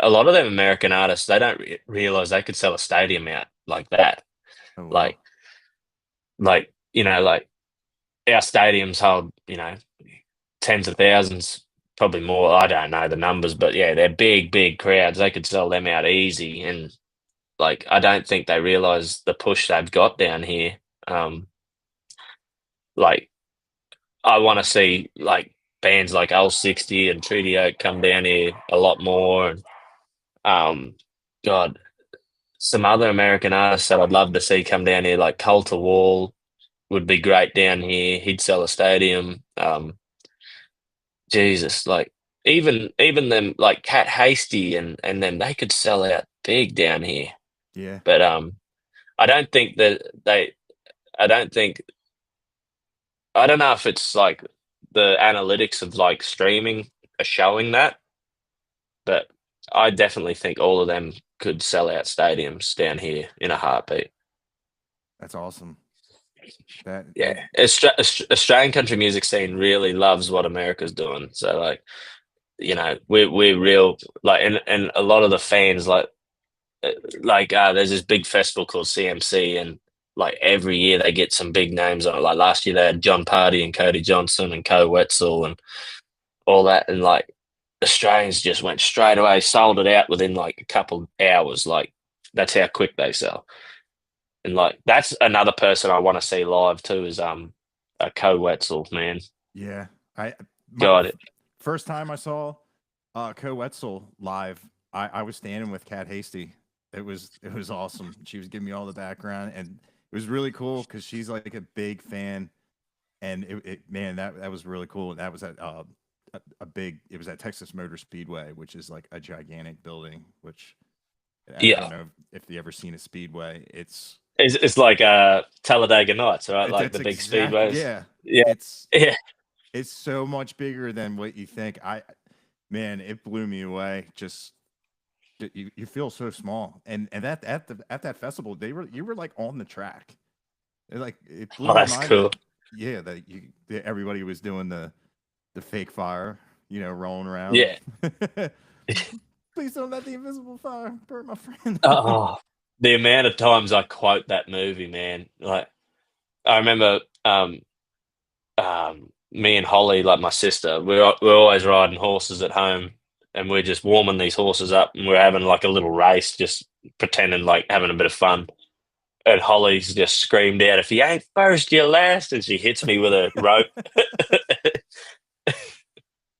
a lot of them American artists, they don't realize they could sell a stadium out like that. Oh wow. Like, like our stadiums hold, tens of thousands, probably more. I don't know the numbers, but yeah, they're big, big crowds. They could sell them out easy. And like, I don't think they realize the push they've got down here. Um, like, I want to see like bands like L60 and Treaty Oak come down here a lot more. And um, God, some other American artists that I'd love to see come down here, like Coulter Wall would be great down here. He'd sell a stadium. Jesus, like even them like Cat Hasty and them, they could sell out big down here. Yeah. But I don't think that they I don't think I don't know if it's like the analytics of like streaming are showing that, but I definitely think all of them could sell out stadiums down here in a heartbeat. That's awesome. That Yeah, that Australian country music scene really loves what America's doing. So like, we're real like, and a lot of the fans uh, there's this big festival called CMC, and like every year they get some big names on it. Like last year they had John Party and Cody Johnson and Co Wetzel and all that, and like Australians just went straight away, sold it out within like a couple hours. Like that's how quick they sell. And like that's another person I want to see live too is a Co Wetzel, man. yeah. I my God, first time I saw Co Wetzel live, I was standing with Kat Hasty. It was awesome. She was giving me all the background, and it was really cool because she's like a big fan. And man, that was really cool. And that was at a big. It was at Texas Motor Speedway, which is like a gigantic building. Which I don't yeah. know if you ever seen a speedway. It's like Talladega Nights, right? Like That's the big exact. speedways. Yeah, Yeah, it's yeah. it's so much bigger than what you think. Man, it blew me away. Just you feel so small, and at that festival, you were like on the track. It blew Oh, my that's mind that cool. yeah that everybody was doing the fake fire, rolling around. Yeah. Please don't let the invisible fire burn my friend. Oh, the amount of times I quote that movie, man. Like I remember, me and Holly, like my sister, we're always riding horses at home, and we're just warming these horses up, and we're having like a little race, just pretending like having a bit of fun. And Holly's just screamed out, "If you ain't first, you're last!" And she hits me with a rope,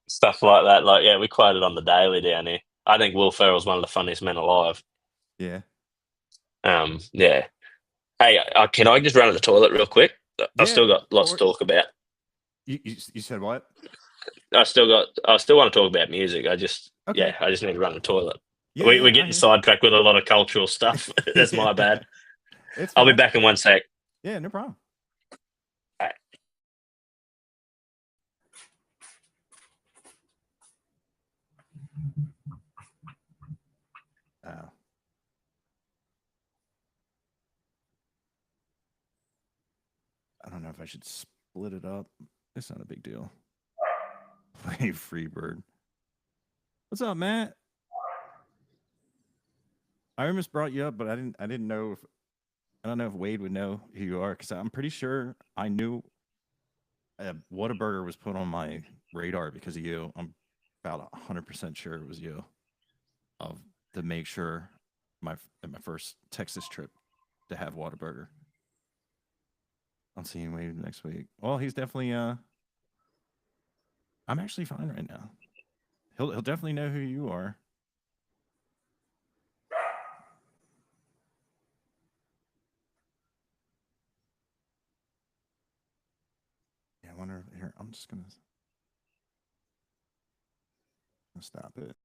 stuff like that. Like, yeah, we quote it on the daily down here. I think Will Ferrell's one of the funniest men alive. Yeah, Yeah. Hey, can I just run to the toilet real quick? I've yeah. still got lots to Or talk about. you said what? I still want to talk about music. Okay. I just need to run to the toilet. Yeah, We're yeah. I getting hear. sidetracked with a lot of cultural stuff. That's my Yeah, bad. it's I'll be fine. back in one sec. Yeah, no problem. Uh, I don't know if I should split it up. It's not a big deal. Play Freebird. What's up, Matt? I almost brought you up, but I didn't know if I don't know if Wade would know who you are because I'm pretty sure I knew Whataburger was put on my radar because of you. I'm about 100% sure it was you. Of to make sure my first Texas trip to have Whataburger. I'll see you Wade next week. Well, he's definitely I'm actually fine right now. He'll definitely know who you are. Yeah, I wonder here. I'm just gonna stop it.